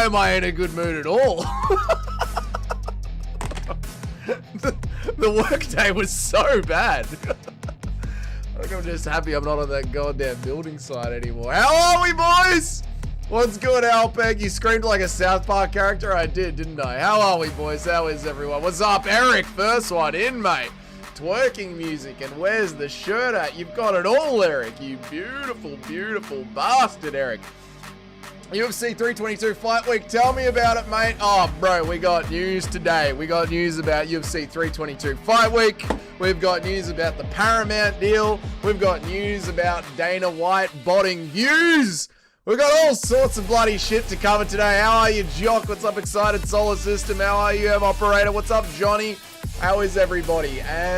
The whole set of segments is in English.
am I in a good mood at all? The workday was so bad. I think I'm just happy I'm not on that goddamn building site anymore. How are we, boys? What's good, Alpeg? You screamed like a South Park character? I did, didn't I? How are we, boys? How is everyone? What's up, Eric? First one in, mate. Twerking music, and where's the shirt at? You've got it all, Eric. You beautiful, beautiful bastard, Eric. UFC 322 Fight Week. Tell me about it, mate. Oh, bro, we got news today. We got news about UFC 322 Fight Week. We've got news about the Paramount deal. We've got news about Dana White botting views. We've got all sorts of bloody shit to cover today. How are you, Jock? What's up, Excited Solar System? How are you, Operator? What's up, Johnny? How is everybody? And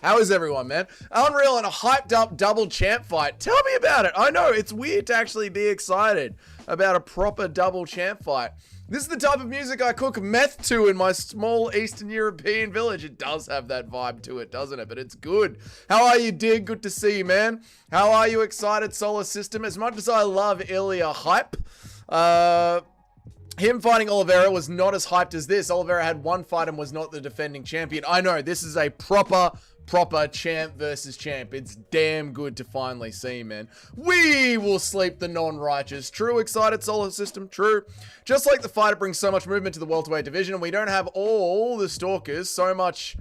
how is everyone, man? Unreal and a hyped up double champ fight. Tell me about it. I know, it's weird to actually be excited about a proper double champ fight. This is the type of music I cook meth to in my small Eastern European village. It does have that vibe to it, doesn't it? But it's good. How are you, Dig? Good to see you, man. How are you, Excited Solar System? As much as I love Ilya hype, him fighting Oliveira was not as hyped as this. Oliveira had one fight and was not the defending champion. I know, this is a proper champ versus champ. It's damn good to finally see, man. We will sleep the non-righteous. True, Excited Solar System, true. Just like the fight, it brings so much movement to the welterweight division, and we don't have all the stalkers so much...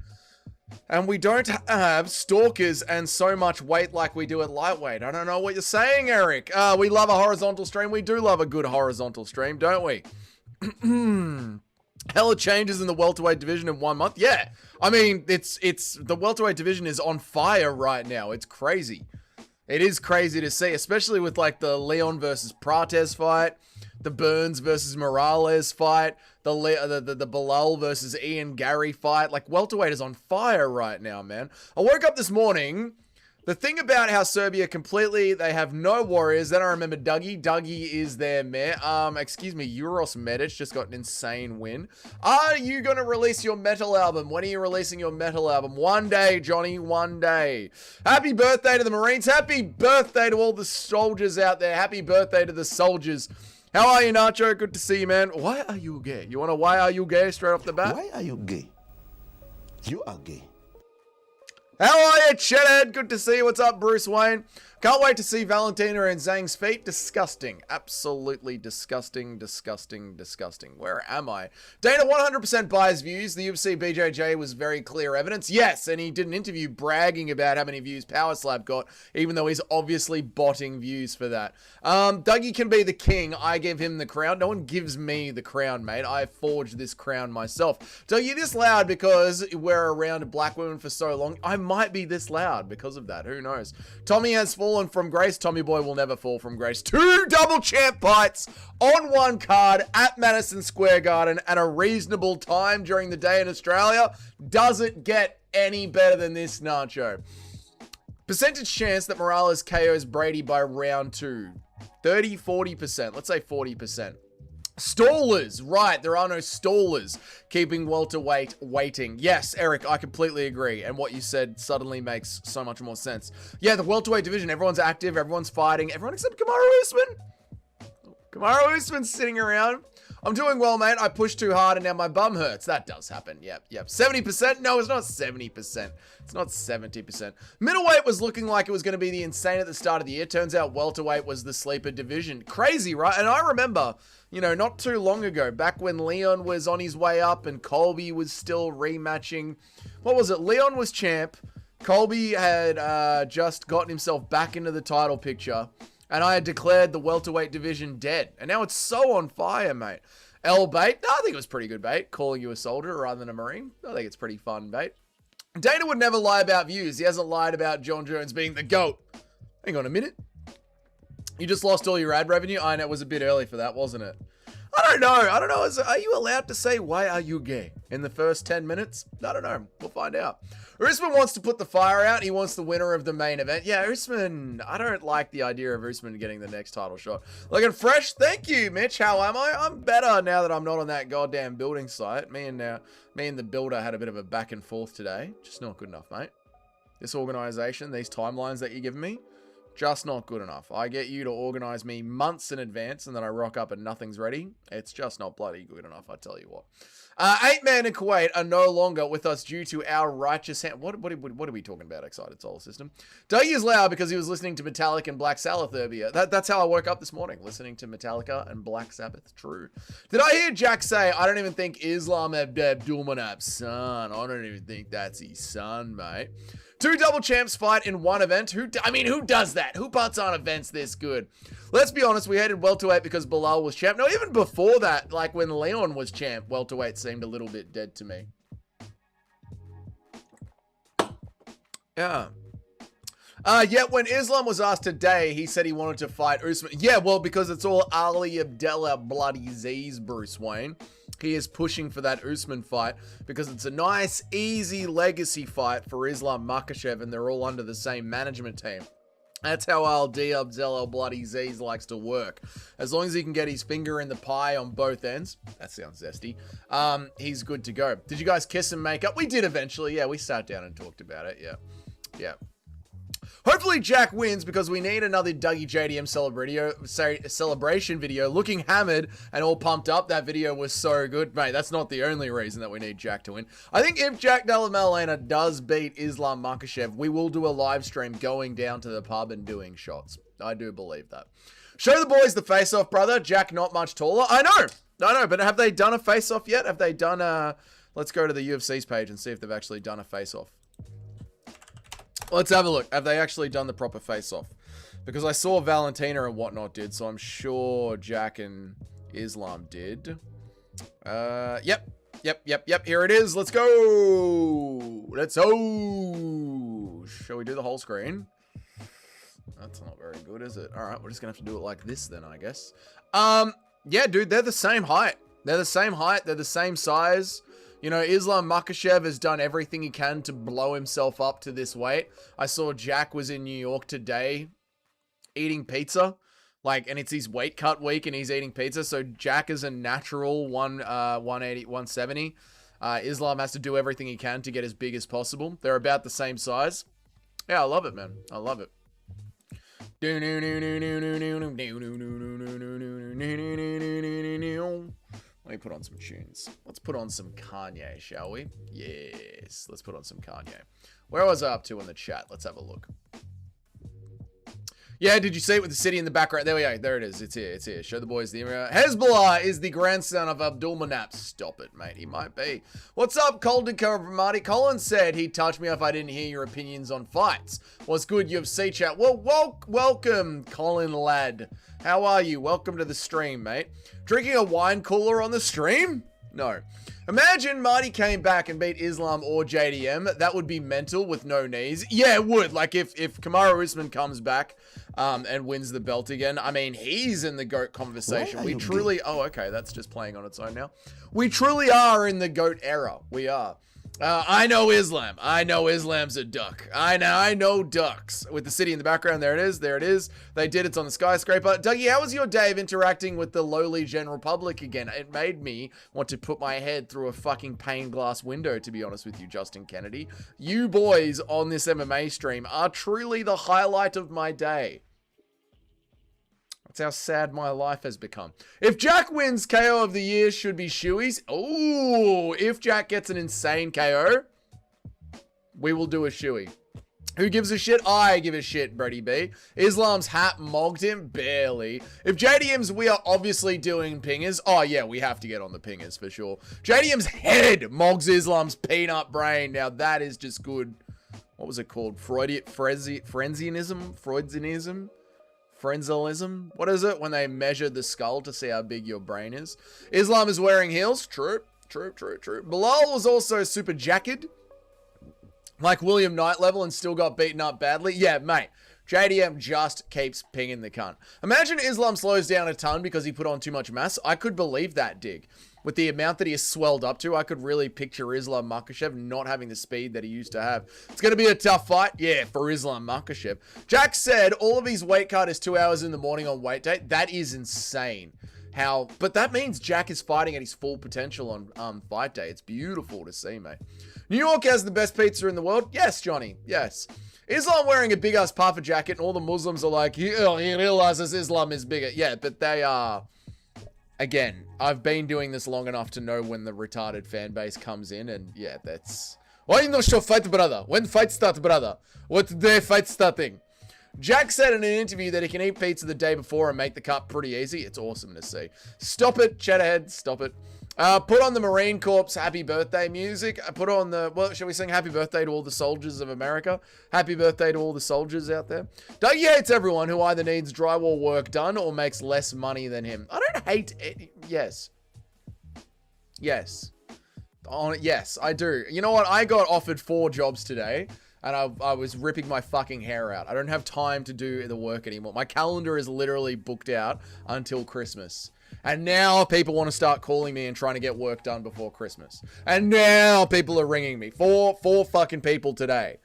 And we don't have stalkers and so much weight like we do at lightweight. I don't know what you're saying, Eric. We love a horizontal stream. We do love a good horizontal stream, don't we? Hella changes in the welterweight division in 1 month. Yeah, I mean, it's the welterweight division is on fire right now. It's crazy. It is crazy to see, especially with like the Leon versus Prates fight, the Burns versus Morales fight, the Bilal versus Ian Gary fight. Like, welterweight is on fire right now, man. I woke up this morning. The thing about how Serbia completely, they have no warriors. Then I remember Dougie. Dougie is their mayor. Excuse me, Euros Medic just got an insane win. Are you going to release your metal album? When are you releasing your metal album? One day, Johnny, one day. Happy birthday to the Marines. Happy birthday to all the soldiers out there. Happy birthday to the soldiers. How are you, Nacho? Good to see you, man. Why are you gay? You want to why are you gay straight off the bat? Why are you gay? You are gay. How are you, Cheddar? Good to see you. What's up, Bruce Wayne? Can't wait to see Valentina and Zhang's feet. Disgusting. Absolutely disgusting, disgusting, disgusting. Where am I? Dana 100% buys views. The UFC BJJ was very clear evidence. Yes, and he did an interview bragging about how many views Power Slap got, even though he's obviously botting views for that. Dougie can be the king. I give him the crown. No one gives me the crown, mate. I forged this crown myself. Dougie, this loud because we're around black women for so long. I might be this loud because of that. Who knows? Tommy has fallen from grace. Tommy Boy will never fall from grace. 2 double champ fights on one card at Madison Square Garden at a reasonable time during the day in Australia. Does it get any better than this, Nacho? Percentage chance that Morales KOs Brady by round 2. 30, 40%. Let's say 40%. Stallers, right, there are no stallers keeping welterweight waiting. Yes, Eric, I completely agree, and what you said suddenly makes so much more sense. Yeah, the welterweight division, everyone's active, everyone's fighting, everyone except Kamaru Usman. Kamaru Usman's sitting around. I'm doing well, mate. I pushed too hard and now my bum hurts. That does happen. Yep. 70%? No, it's not 70%. It's not 70%. Middleweight was looking like it was going to be the insane at the start of the year. Turns out welterweight was the sleeper division. Crazy, right? And I remember, you know, not too long ago, back when Leon was on his way up and Colby was still rematching. What was it? Leon was champ. Colby had just gotten himself back into the title picture. And I had declared the welterweight division dead. And now it's so on fire, mate. L bait. I think it was pretty good bait. Calling you a soldier rather than a Marine. I think it's pretty fun bait. Dana would never lie about views. He hasn't lied about John Jones being the GOAT. Hang on a minute. You just lost all your ad revenue? I know it was a bit early for that, wasn't it? I don't know. Are you allowed to say, why are you gay in the first 10 minutes? I don't know. We'll find out. Usman wants to put the fire out. He wants the winner of the main event. Yeah, Usman, I don't like the idea of Usman getting the next title shot. Looking fresh. Thank you, Mitch. How am I? I'm better now that I'm not on that goddamn building site. Me and the builder had a bit of a back and forth today. Just not good enough, mate. This organization, these timelines that you're giving me, Just not good enough. I get you to organize me months in advance and then I rock up and nothing's ready. It's just not bloody good enough, I tell you what. 8 Man in Kuwait are no longer with us due to our righteous hand. What are we talking about, Excited Solar System? Dougie is loud because he was listening to Metallica and Black Sabbath earlier. That's how I woke up this morning, listening to Metallica and Black Sabbath. True. Did I hear Jack say, I don't even think Islam Abdulmanap's son. I don't even think that's his son, mate. 2 double champs fight in one event. Who does that? Who puts on events this good? Let's be honest, we hated welterweight because Bilal was champ. No, even before that, like when Leon was champ, welterweight seemed a little bit dead to me. Yeah. Yet when Islam was asked today, he said he wanted to fight Usman. Yeah, well, because it's all Ali Abdullah bloody Z's, Bruce Wayne. He is pushing for that Usman fight because it's a nice, easy legacy fight for Islam Makhachev, and they're all under the same management team. That's how Ali Abdullah bloody Z's likes to work. As long as he can get his finger in the pie on both ends, that sounds zesty, he's good to go. Did you guys kiss and make up? We did eventually. Yeah, we sat down and talked about it. Yeah. Yeah. Hopefully Jack wins because we need another Dougie JDM celebration video looking hammered and all pumped up. That video was so good. Mate, that's not the only reason that we need Jack to win. I think if Jack Della Maddalena does beat Islam Makhachev, we will do a live stream going down to the pub and doing shots. I do believe that. Show the boys the face-off, brother. Jack not much taller. I know, but have they done a face-off yet? Have they done a... Let's go to the UFC's page and see if they've actually done a face-off. Let's have a look. Have they actually done the proper face-off? Because I saw Valentina and whatnot did, so I'm sure Jack and Islam did. Yep. Here it is. Let's go. Let's go. Shall we do the whole screen? That's not very good, is it? All right, we're just going to have to do it like this then, I guess. Yeah, dude, they're the same height. They're the same height. They're the same size. You know, Islam Makhachev has done everything he can to blow himself up to this weight. I saw Jack was in New York today eating pizza. Like, and it's his weight cut week and he's eating pizza. So Jack is a natural 180, 170. Islam has to do everything he can to get as big as possible. They're about the same size. Yeah, I love it, man. I love it. Let me put on some tunes. Let's put on some Kanye, shall we? Yes, let's put on some Kanye. Where was I up to in the chat? Let's have a look. Yeah, did you see it with the city in the background? There we go. There it is. It's here. It's here. Show the boys the area. Hezbollah is the grandson of Abdulmanap. Stop it, mate. He might be. What's up, Colton Marty? Colin said he'd touch me if I didn't hear your opinions on fights. What's good, UFC chat? Well, welcome, Colin lad. How are you? Welcome to the stream, mate. Drinking a wine cooler on the stream? No. Imagine Marty came back and beat Islam or JDM. That would be mental with no knees. Yeah, it would. Like, if Kamaru Usman comes back and wins the belt again, I mean, he's in the GOAT conversation. We truly... Oh, okay. That's just playing on its own now. We truly are in the GOAT era. We are. I know Islam. I know Islam's a duck. I know ducks. With the city in the background, there it is. There it is. They did. It's on the skyscraper. Dougie, how was your day of interacting with the lowly general public again? It made me want to put my head through a fucking pane glass window, to be honest with you, Justin Kennedy. You boys on this MMA stream are truly the highlight of my day. That's how sad my life has become. If Jack wins, KO of the year should be Shuey's. Oh, if Jack gets an insane KO, we will do a Shuey. Who gives a shit? I give a shit, Brady B. Islam's hat mogged him? Barely. If JDM's, we are obviously doing pingers. Oh, yeah, we have to get on the pingers for sure. JDM's head mogs Islam's peanut brain. Now, that is just good. What was it called? Freudianism? Frenzelism? What is it when they measure the skull to see how big your brain is? Islam is wearing heels. True. Bilal was also super jacked, like William Knight level, and still got beaten up badly. Yeah, mate. JDM just keeps pinging the cunt. Imagine Islam slows down a ton because he put on too much mass. I could believe that, Dig. With the amount that he has swelled up to, I could really picture Islam Makhachev not having the speed that he used to have. It's going to be a tough fight. Yeah, for Islam Makhachev. Jack said all of his weight cut is 2 hours in the morning on weight day. That is insane. but that means Jack is fighting at his full potential on fight day. It's beautiful to see, mate. New York has the best pizza in the world. Yes, Johnny. Yes. Islam wearing a big ass puffer jacket and all the Muslims are like, he realizes Islam is bigger. Yeah, but they are, again, I've been doing this long enough to know when the retarded fan base comes in, and yeah, that's, why you not show fight, brother? When fight start, brother? What day fight starting? Jack said in an interview that he can eat pizza the day before and make the cut pretty easy. It's awesome to see. Stop it, Chatterhead. Stop it. Put on the Marine Corps happy birthday music. Put on the, well, shall we sing happy birthday to all the soldiers of America? Happy birthday to all the soldiers out there. Dougie hates everyone who either needs drywall work done or makes less money than him. I don't hate it. Yes. Yes. Yes, I do. You know what? I got offered 4 jobs today. And I was ripping my fucking hair out. I don't have time to do the work anymore. My calendar is literally booked out until Christmas. And now people want to start calling me and trying to get work done before Christmas. And now people are ringing me. Four fucking people today.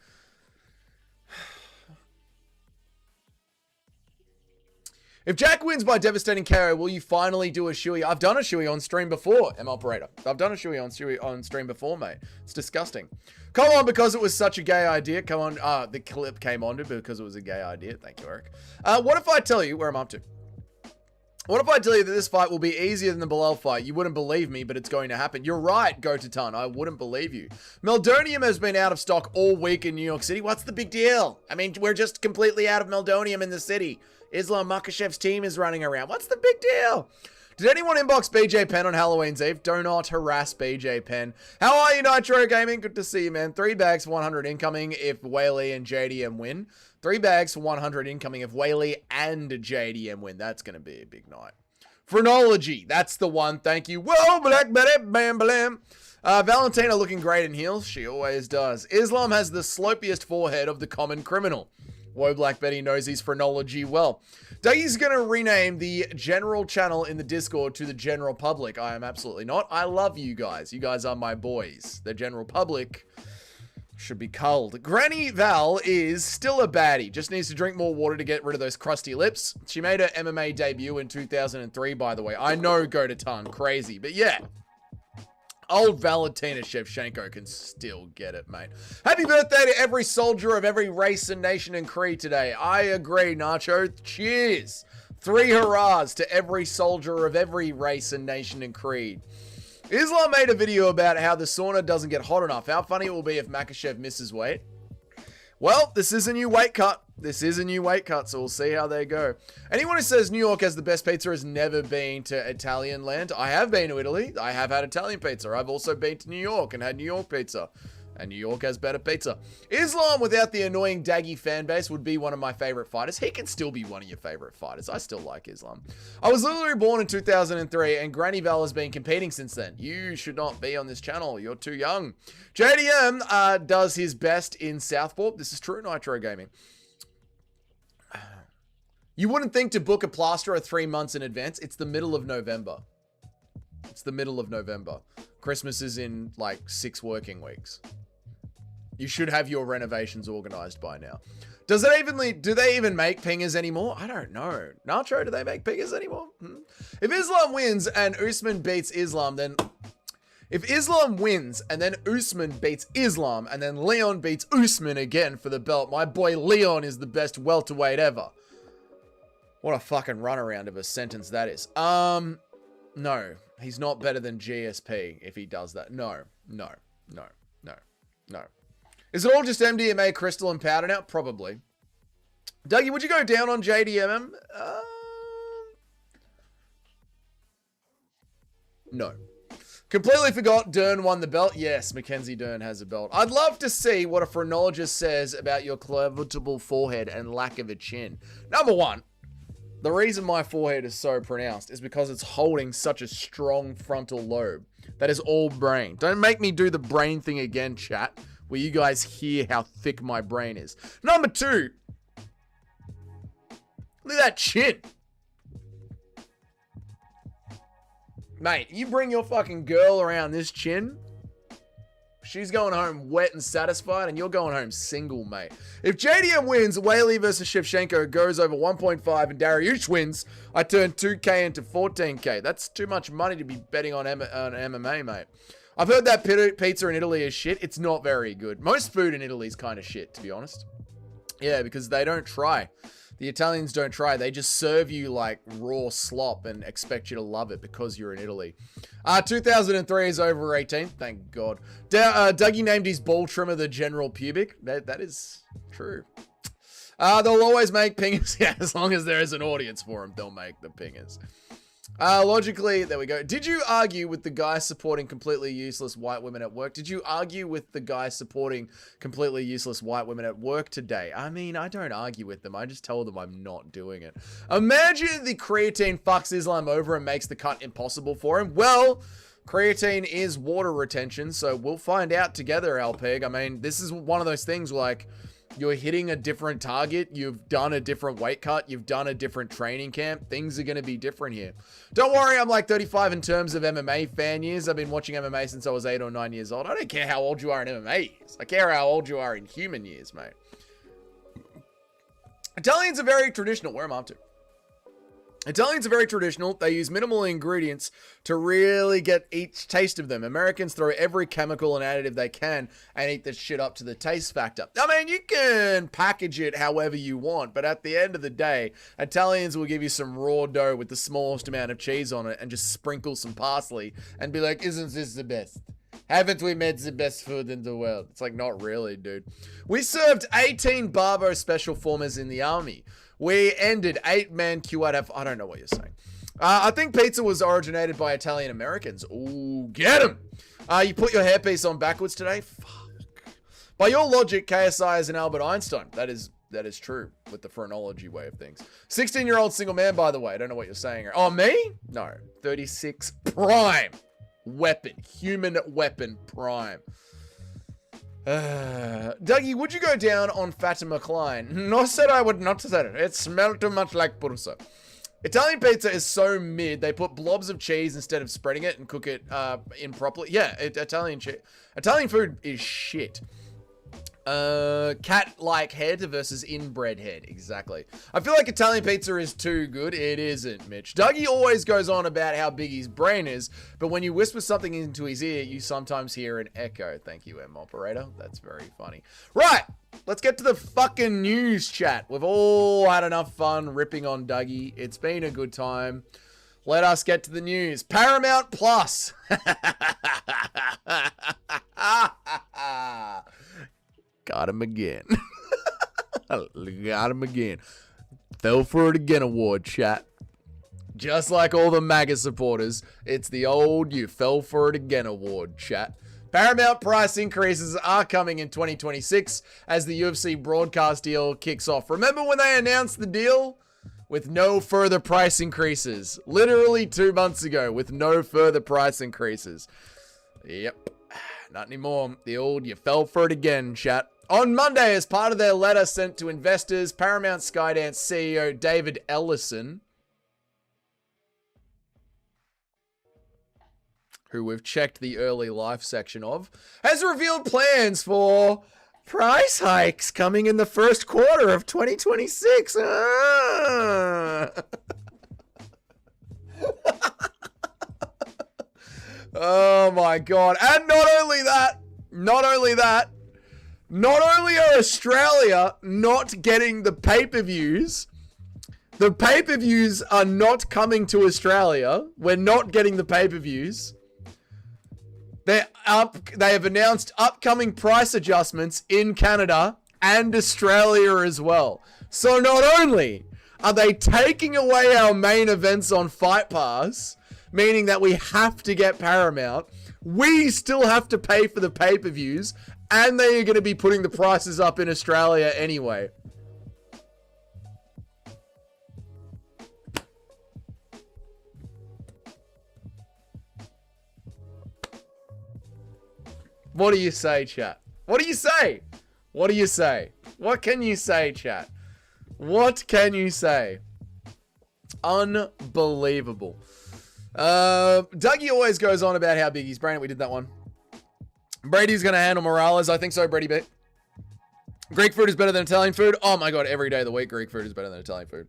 If Jack wins by devastating KO, will you finally do a shoey? I've done a shoey on stream before, M Operator. I've done a shoey on stream before, mate. It's disgusting. Come on, because it was such a gay idea. Come on, the clip came on because it was a gay idea. Thank you, Eric. What if I tell you, where I'm up to? What if I tell you that this fight will be easier than the Bilal fight? You wouldn't believe me, but it's going to happen. You're right, Go to Ton. I wouldn't believe you. Meldonium has been out of stock all week in New York City. What's the big deal? I mean, we're just completely out of Meldonium in the city. Islam Makashev's team is running around. What's the big deal? Did anyone inbox BJ Penn on Halloween's Eve? Do not harass BJ Penn. How are you, Nitro Gaming? Good to see you, man. 3 bags for 100 incoming if Whaley and JDM win. 3 bags for 100 incoming if Whaley and JDM win. That's going to be a big night. Phrenology. That's the one. Thank you. Whoa, Black Betty. Bam, blam. Valentina looking great in heels. She always does. Islam has the slopiest forehead of the common criminal. Whoa, Black Betty knows his phrenology well. Dougie's going to rename the general channel in the Discord to the general public. I am absolutely not. I love you guys. You guys are my boys. The general public should be culled. Granny Val is still a baddie. Just needs to drink more water to get rid of those crusty lips. She made her MMA debut in 2003, by the way. I know, go to ton. Crazy. But yeah. Old Valentina Shevchenko can still get it, mate. Happy birthday to every soldier of every race and nation and creed today. I agree, Nacho. Cheers. 3 hurrahs to every soldier of every race and nation and creed. Islam made a video about how the sauna doesn't get hot enough. How funny it will be if Makhachev misses weight. Well, this is a new weight cut. This is a new weight cut, so we'll see how they go. Anyone who says New York has the best pizza has never been to Italian land. I have been to Italy. I have had Italian pizza. I've also been to New York and had New York pizza. And New York has better pizza. Islam, without the annoying Daggy fan base, would be one of my favorite fighters. He can still be one of your favorite fighters. I still like Islam. I was literally born in 2003, and Granny Val has been competing since then. You should not be on this channel. You're too young. JDM does his best in Southport. This is true, Nitro Gaming. You wouldn't think to book a plasterer 3 months in advance. It's the middle of November. It's the middle of November. Christmas is in like 6 working weeks. You should have your renovations organized by now. Do they even make pingers anymore? I don't know. Nacho, do they make pingers anymore? If Islam wins and Usman beats Islam, then... If Islam wins and then Usman beats Islam and then Leon beats Usman again for the belt, my boy Leon is the best welterweight ever. What a fucking runaround of a sentence that is. No. He's not better than GSP if he does that. No. Is it all just MDMA, crystal, and powder now? Probably. Dougie, would you go down on JDMM? No. Completely forgot Dern won the belt. Yes, Mackenzie Dern has a belt. I'd love to see what a phrenologist says about your clevitable forehead and lack of a chin. Number one, the reason my forehead is so pronounced is because it's holding such a strong frontal lobe. That is all brain. Don't make me do the brain thing again, chat, where you guys hear how thick my brain is. Number two, look at that chin. Mate, you bring your fucking girl around this chin, She's going home wet and satisfied, and you're going home single, mate. If JDM wins, Whaley versus Shevchenko goes over 1.5, and Dariush wins, I turn 2K into 14K. That's too much money to be betting on MMA, mate. I've heard that pizza in Italy is shit. It's not very good. Most food in Italy is kind of shit, to be honest. Yeah, because they don't try. The Italians don't try. They just serve you like raw slop and expect you to love it because you're in Italy. 2003 is over 18. Thank God. Dougie named his ball trimmer the General Pubic. That is true. They'll always make pingers. Yeah, as long as there is an audience for them, they'll make the pingers. Logically, there we go. Did you argue with the guy supporting completely useless white women at work? Did you argue with the guy supporting completely useless white women at work today? I mean, I don't argue with them. I just tell them I'm not doing it. Imagine the creatine fucks Islam over and makes the cut impossible for him. Well, creatine is water retention, so we'll find out together, Alpeg. I mean, this is one of those things like, you're hitting a different target. You've done a different weight cut. You've done a different training camp. Things are going to be different here. Don't worry, I'm like 35 in terms of MMA fan years. I've been watching MMA since I was 8 or 9 years old. I don't care how old you are in MMA years. I care how old you are in human years, mate. Italians are very traditional. Where am I up to? Italians are very traditional. They use minimal ingredients to really get each taste of them. Americans throw every chemical and additive they can and eat this shit up to the taste factor. I mean, you can package it however you want, but at the end of the day, Italians will give you some raw dough with the smallest amount of cheese on it and just sprinkle some parsley and be like, isn't this the best? Haven't we made the best food in the world? It's like, not really, dude. We served 18 Barbo special formers in the army. We ended 8-man QIF. I don't know what you're saying. I think pizza was originated by Italian Americans. Ooh, get him. You put your hairpiece on backwards today? Fuck. By your logic, KSI is an Albert Einstein. That is true with the phrenology way of things. 16-year-old single man, by the way. I don't know what you're saying. Oh, me? No. 36 prime. Weapon. Human weapon prime. Dougie, would you go down on Fatima Klein? No, said I would not, sir. It smelled too much like pursa. Italian pizza is so mid, they put blobs of cheese instead of spreading it and cook it improperly. Yeah, Italian food is shit. Cat-like head versus inbred head. Exactly. I feel like Italian pizza is too good. It isn't, Mitch. Dougie always goes on about how big his brain is, but when you whisper something into his ear, you sometimes hear an echo. Thank you, M operator. That's very funny. Right. Let's get to the fucking news, chat. We've all had enough fun ripping on Dougie. It's been a good time. Let us get to the news. Paramount Plus. Got him again. Got him again. Fell for it again award, chat. Just like all the MAGA supporters, it's the old you fell for it again award, chat. Paramount price increases are coming in 2026 as the UFC broadcast deal kicks off. Remember when they announced the deal? With no further price increases. Literally 2 months ago with no further price increases. Yep. Not anymore. The old you fell for it again, chat. On Monday, as part of their letter sent to investors, Paramount Skydance CEO David Ellison, who we've checked the early life section of, has revealed plans for price hikes coming in the first quarter of 2026. Oh my God. And not only are Australia not getting the pay-per-views are not coming to Australia. We're not getting the pay-per-views. They have announced upcoming price adjustments in Canada and Australia as well. So not only are they taking away our main events on Fight Pass, meaning that we have to get Paramount, we still have to pay for the pay-per-views, and they are going to be putting the prices up in Australia anyway. What do you say, chat? What do you say? What do you say? What can you say, chat? What can you say? Unbelievable. Dougie always goes on about how big his brain. We did that one. Brady's going to handle Morales. I think so, Brady B. Greek food is better than Italian food. Oh my God, every day of the week, Greek food is better than Italian food.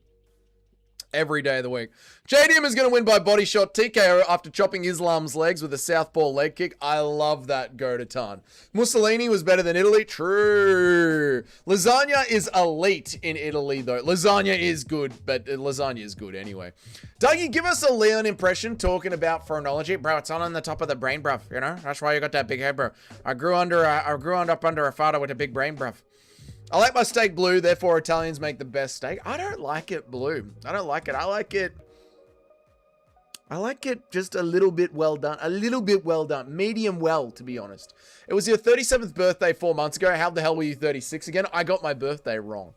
Every day of the week. JDM is going to win by body shot TKO after chopping Islam's legs with a southpaw leg kick. I love that go to ton. Mussolini was better than Italy. True. Lasagna is elite in Italy, though. Lasagna is good, but lasagna is good anyway. Dougie, give us a Leon impression talking about phrenology. Bro, it's on the top of the brain, bruv. You know? That's why you got that big head, bro. I grew up under a father with a big brain, bruv. I like my steak blue, therefore Italians make the best steak. I don't like it blue. I don't like it. I like it just a little bit well done. A little bit well done. Medium well, to be honest. It was your 37th birthday 4 months ago. How the hell were you 36 again? I got my birthday wrong.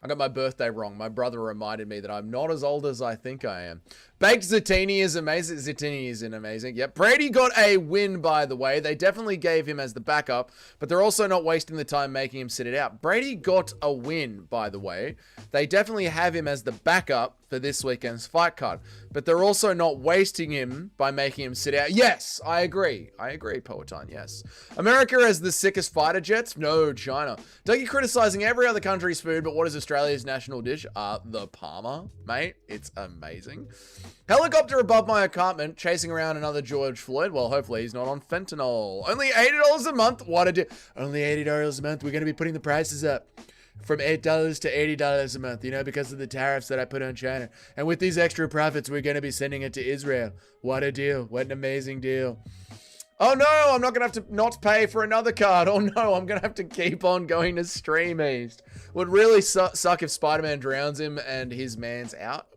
My brother reminded me that I'm not as old as I think I am. Baked Zatini is amazing. Zatini is amazing. Yep. Brady got a win, by the way. They definitely gave him as the backup, but they're also not wasting the time making him sit it out. Brady got a win, by the way. They definitely have him as the backup for this weekend's fight card, but they're also not wasting him by making him sit out. Yes, I agree. Poetan, yes. America has the sickest fighter jets? No, China. Dougie criticizing every other country's food, but what is Australia's national dish? The Parma, mate. It's amazing. Helicopter above my apartment, chasing around another George Floyd. Well, hopefully he's not on fentanyl. Only $80 a month? What a deal. Only $80 a month. We're going to be putting the prices up from $8 to $80 a month, you know, because of the tariffs that I put on China. And with these extra profits, we're going to be sending it to Israel. What a deal. What an amazing deal. Oh no, I'm not going to have to not pay for another card. Oh no, I'm going to have to keep on going to Stream East. Would really suck if Spider-Man drowns him and his man's out.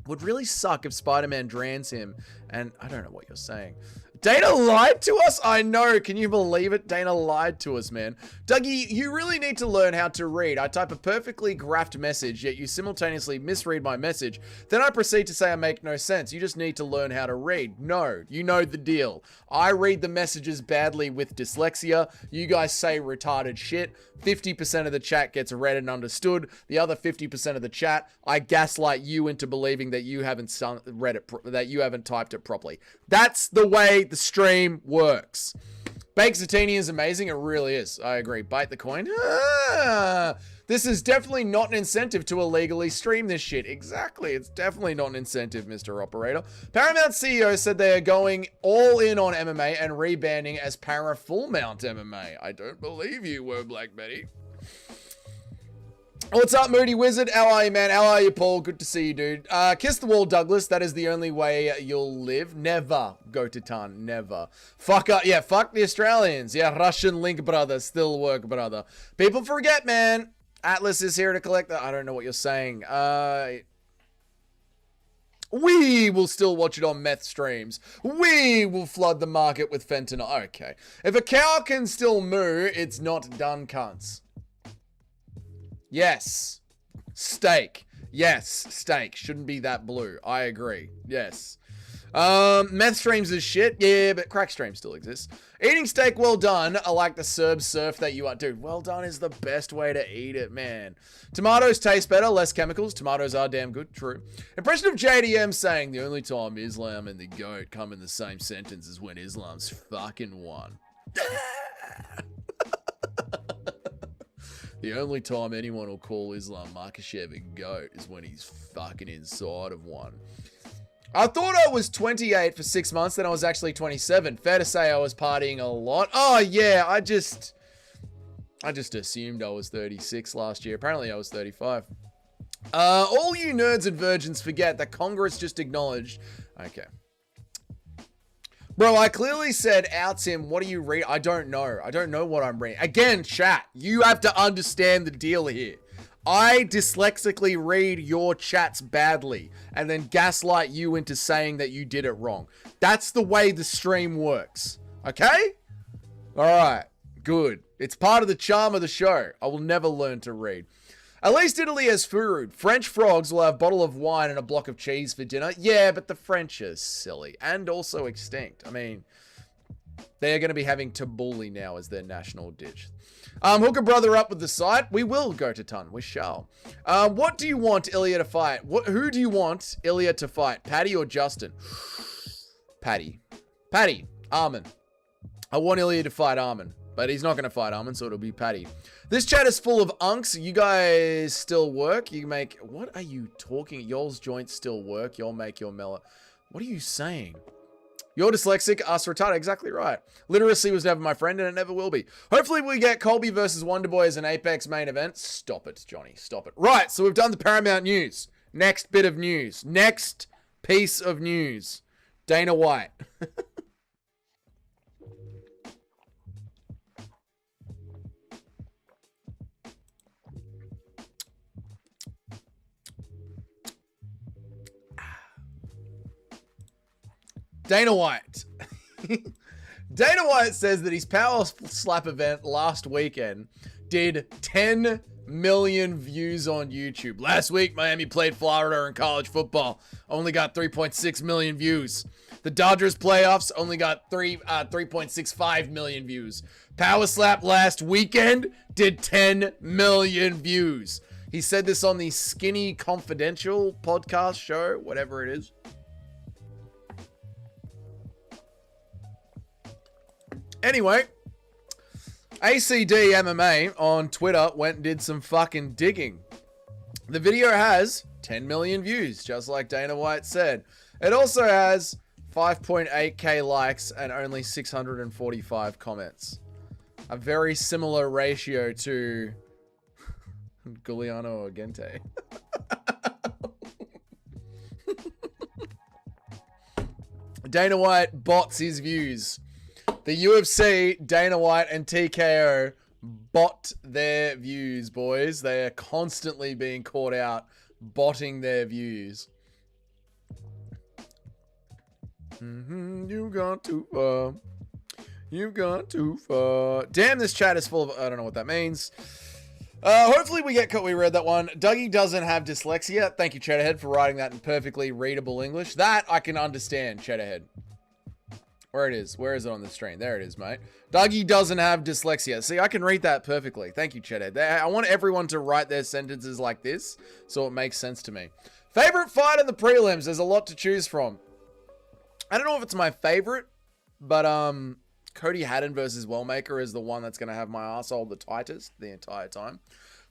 Would really suck if Spider-Man drowns him and I don't know what you're saying. Dana lied to us? I know. Can you believe it? Dana lied to us, man. Dougie, you really need to learn how to read. I type a perfectly graphed message, yet you simultaneously misread my message. Then I proceed to say I make no sense. You just need to learn how to read. No, you know the deal. I read the messages badly with dyslexia. You guys say retarded shit. 50% of the chat gets read and understood. The other 50% of the chat, I gaslight you into believing that you haven't read it, that you haven't typed it properly. That's the way the stream works. Baked Zatini is amazing. It really is. I agree. Bite the coin. This is definitely not an incentive to illegally stream this shit. Exactly. It's definitely not an incentive, Mr. Operator. Paramount CEO said they are going all in on MMA and rebranding as Para Full Mount MMA. I don't believe you, Whoa Black Betty. What's up, Moody Wizard? How are you, man? How are you, Paul? Good to see you, dude. Kiss the wall, Douglas. That is the only way you'll live. Never go to ton. Never. Fuck up. Yeah, fuck the Australians. Yeah, Russian link, brother. Still work, brother. People forget, man. Atlas is here to collect the... I don't know what you're saying. We will still watch it on meth streams. We will flood the market with fentanyl. Okay. If a cow can still moo, it's not done, cunts. Yes. Steak. Yes, steak. Shouldn't be that blue. I agree. Yes. Meth streams is shit. Yeah, but crack stream still exists. Eating steak well done. I like the Serb surf that you are. Dude, well done is the best way to eat it, man. Tomatoes taste better, less chemicals. Tomatoes are damn good. True. Impression of JDM saying the only time Islam and the goat come in the same sentence is when Islam's fucking won. The only time anyone will call Islam Makhachev a goat is when he's fucking inside of one. I thought I was 28 for 6 months, then I was actually 27. Fair to say I was partying a lot. Oh, yeah, I just assumed I was 36 last year. Apparently I was 35. All you nerds and virgins forget that Congress just acknowledged... Okay. Bro, I clearly said, outs him, what do you read? I don't know. I don't know what I'm reading. Again, chat, you have to understand the deal here. I dyslexically read your chats badly and then gaslight you into saying that you did it wrong. That's the way the stream works. Okay? Alright, good. It's part of the charm of the show. I will never learn to read. At least Italy has food. French frogs will have a bottle of wine and a block of cheese for dinner. Yeah, but the French are silly and also extinct. I mean, they are going to be having tabbouleh now as their national dish. Hook a brother up with the site. We will go to ton. We shall. What do you want Ilya to fight? Who do you want Ilya to fight? Paddy or Justin? Paddy. Paddy. Armin. I want Ilya to fight Armin, but he's not going to fight Armin, so it'll be Paddy. This chat is full of unks. You guys still work? You make... What are you talking? Y'all's joints still work. Y'all make your mellow... What are you saying? You're dyslexic, us retarded. Exactly right. Literacy was never my friend, and it never will be. Hopefully we get Colby versus Wonderboy as an Apex main event. Stop it, Johnny. Stop it. Right, so we've done the Paramount news. Next bit of news. Next piece of news. Dana White. Dana White. Dana White says that his power slap event last weekend did 10 million views on YouTube. Last week, Miami played Florida in college football. Only got 3.6 million views. The Dodgers playoffs only got 3.65 million views. Power slap last weekend did 10 million views. He said this on the Skinny Confidential podcast show, whatever it is. Anyway, ACD MMA on Twitter went and did some fucking digging. The video has 10 million views, just like Dana White said. It also has 5.8k likes and only 645 comments. A very similar ratio to Giuliano Agente. Dana White bots his views. The UFC, Dana White, and TKO bot their views, boys. They are constantly being caught out botting their views. You've gone too far. You've gone too far. Damn, this chat is full of... I don't know what that means. Hopefully we get caught. We read that one. Dougie doesn't have dyslexia. Thank you, Cheddarhead, for writing that in perfectly readable English. That I can understand, Cheddarhead. Where it is. Where is it on the screen? There it is, mate. Dougie doesn't have dyslexia. See, I can read that perfectly. Thank you, Cheddarhead. I want everyone to write their sentences like this so it makes sense to me. Favorite fight in the prelims. There's a lot to choose from. I don't know if it's my favorite, but Cody Haddon versus Wellmaker is the one that's going to have my arsehole the tightest the entire time.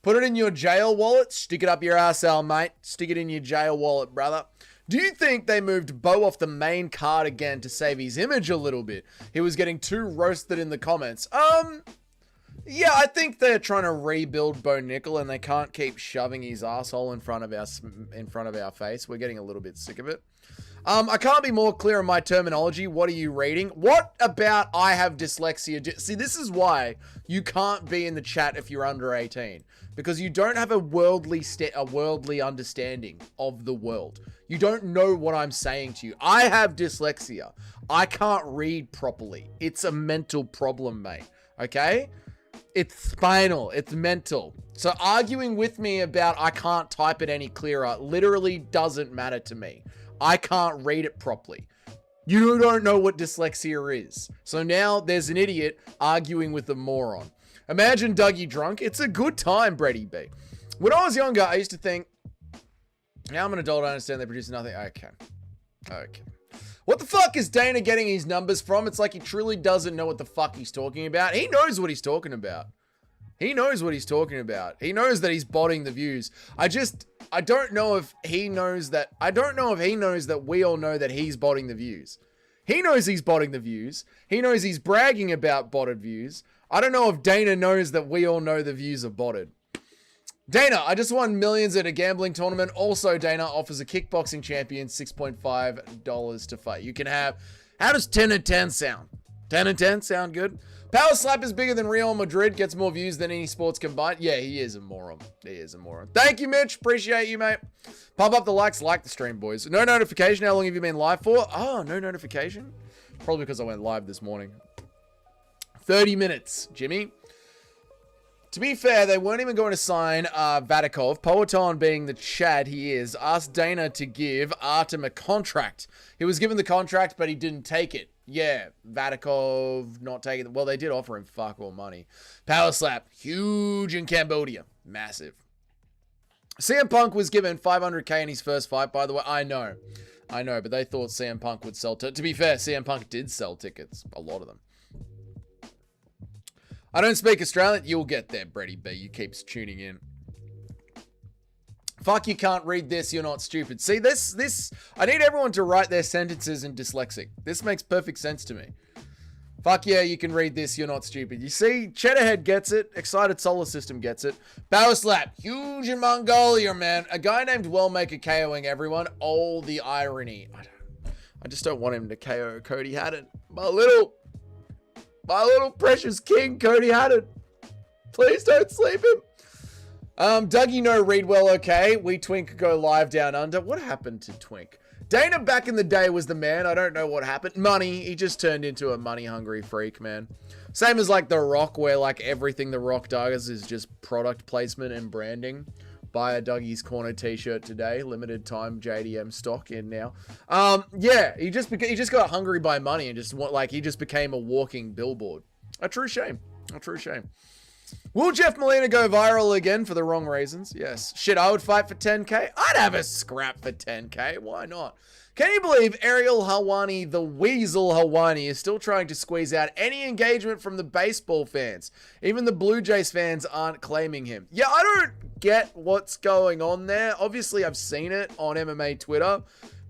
Put it in your jail wallet. Stick it up your arsehole, mate. Stick it in your jail wallet, brother. Do you think they moved Bo off the main card again to save his image a little bit? He was getting too roasted in the comments. Yeah, I think they're trying to rebuild Bo Nickel and they can't keep shoving his asshole in front of our face. We're getting a little bit sick of it. I can't be more clear on my terminology. What are you reading? What about I have dyslexia? See, this is why you can't be in the chat if you're under 18. Because you don't have a worldly understanding of the world. You don't know what I'm saying to you. I have dyslexia. I can't read properly. It's a mental problem, mate. Okay? It's spinal. It's mental. So arguing with me about I can't type it any clearer literally doesn't matter to me. I can't read it properly. You don't know what dyslexia is. So now there's an idiot arguing with a moron. Imagine Dougie drunk. It's a good time, Brady B. When I was younger, I used to think, now I'm an adult, I understand they produce nothing. Okay. What the fuck is Dana getting his numbers from? It's like he truly doesn't know what the fuck he's talking about. He knows what he's talking about. He knows what he's talking about. He knows that he's botting the views. I don't know if he knows that. I don't know if he knows that we all know that he's botting the views. He knows he's botting the views. He knows he's bragging about botted views. I don't know if Dana knows that we all know the views are botted. Dana, I just won millions at a gambling tournament. Also, Dana offers a kickboxing champion $6.5 to fight. You can have... How does 10 and 10 sound? 10 and 10 sound good? Power Slap is bigger than Real Madrid. Gets more views than any sports combined. Yeah, he is a moron. He is a moron. Thank you, Mitch. Appreciate you, mate. Pump up the likes. Like the stream, boys. No notification. How long have you been live for? Oh, no notification? Probably because I went live this morning. 30 minutes, Jimmy. To be fair, they weren't even going to sign Vatikov. Poeton, being the Chad he is, asked Dana to give Artem a contract. He was given the contract, but he didn't take it. Yeah, Vatikov not taking it. Well, they did offer him fuck all money. Power Slap, huge in Cambodia. Massive. CM Punk was given 500k in his first fight, by the way. I know, but they thought CM Punk would sell. To be fair, CM Punk did sell tickets. A lot of them. I don't speak Australian. You'll get there, Brady B. You keep tuning in. Fuck, you can't read this. You're not stupid. See, this. I need everyone to write their sentences in dyslexic. This makes perfect sense to me. Fuck yeah, you can read this. You're not stupid. You see, Cheddarhead gets it. Excited Solar System gets it. Power Slap. Huge in Mongolia, man. A guy named Wellmaker KOing everyone. Oh, the irony. I just don't want him to KO Cody Haddon. My little precious king, Cody Haddon. Please don't sleep him. Dougie, no, read well, okay. We Twink go live down under. What happened to Twink? Dana back in the day was the man. I don't know what happened. Money. He just turned into a money-hungry freak, man. Same as like The Rock, where like everything The Rock does is just product placement and branding. Buy a Dougie's Corner t-shirt today. Limited time JDM stock in now. Yeah, he just got hungry by money and he just became a walking billboard. A true shame. A true shame. Will Jeff Molina go viral again for the wrong reasons? Yes. Shit, I would fight for 10K. I'd have a scrap for 10K. Why not? Can you believe Ariel Helwani, the Weasel Helwani, is still trying to squeeze out any engagement from the baseball fans? Even the Blue Jays fans aren't claiming him. Yeah, I don't get what's going on there. Obviously, I've seen it on MMA Twitter.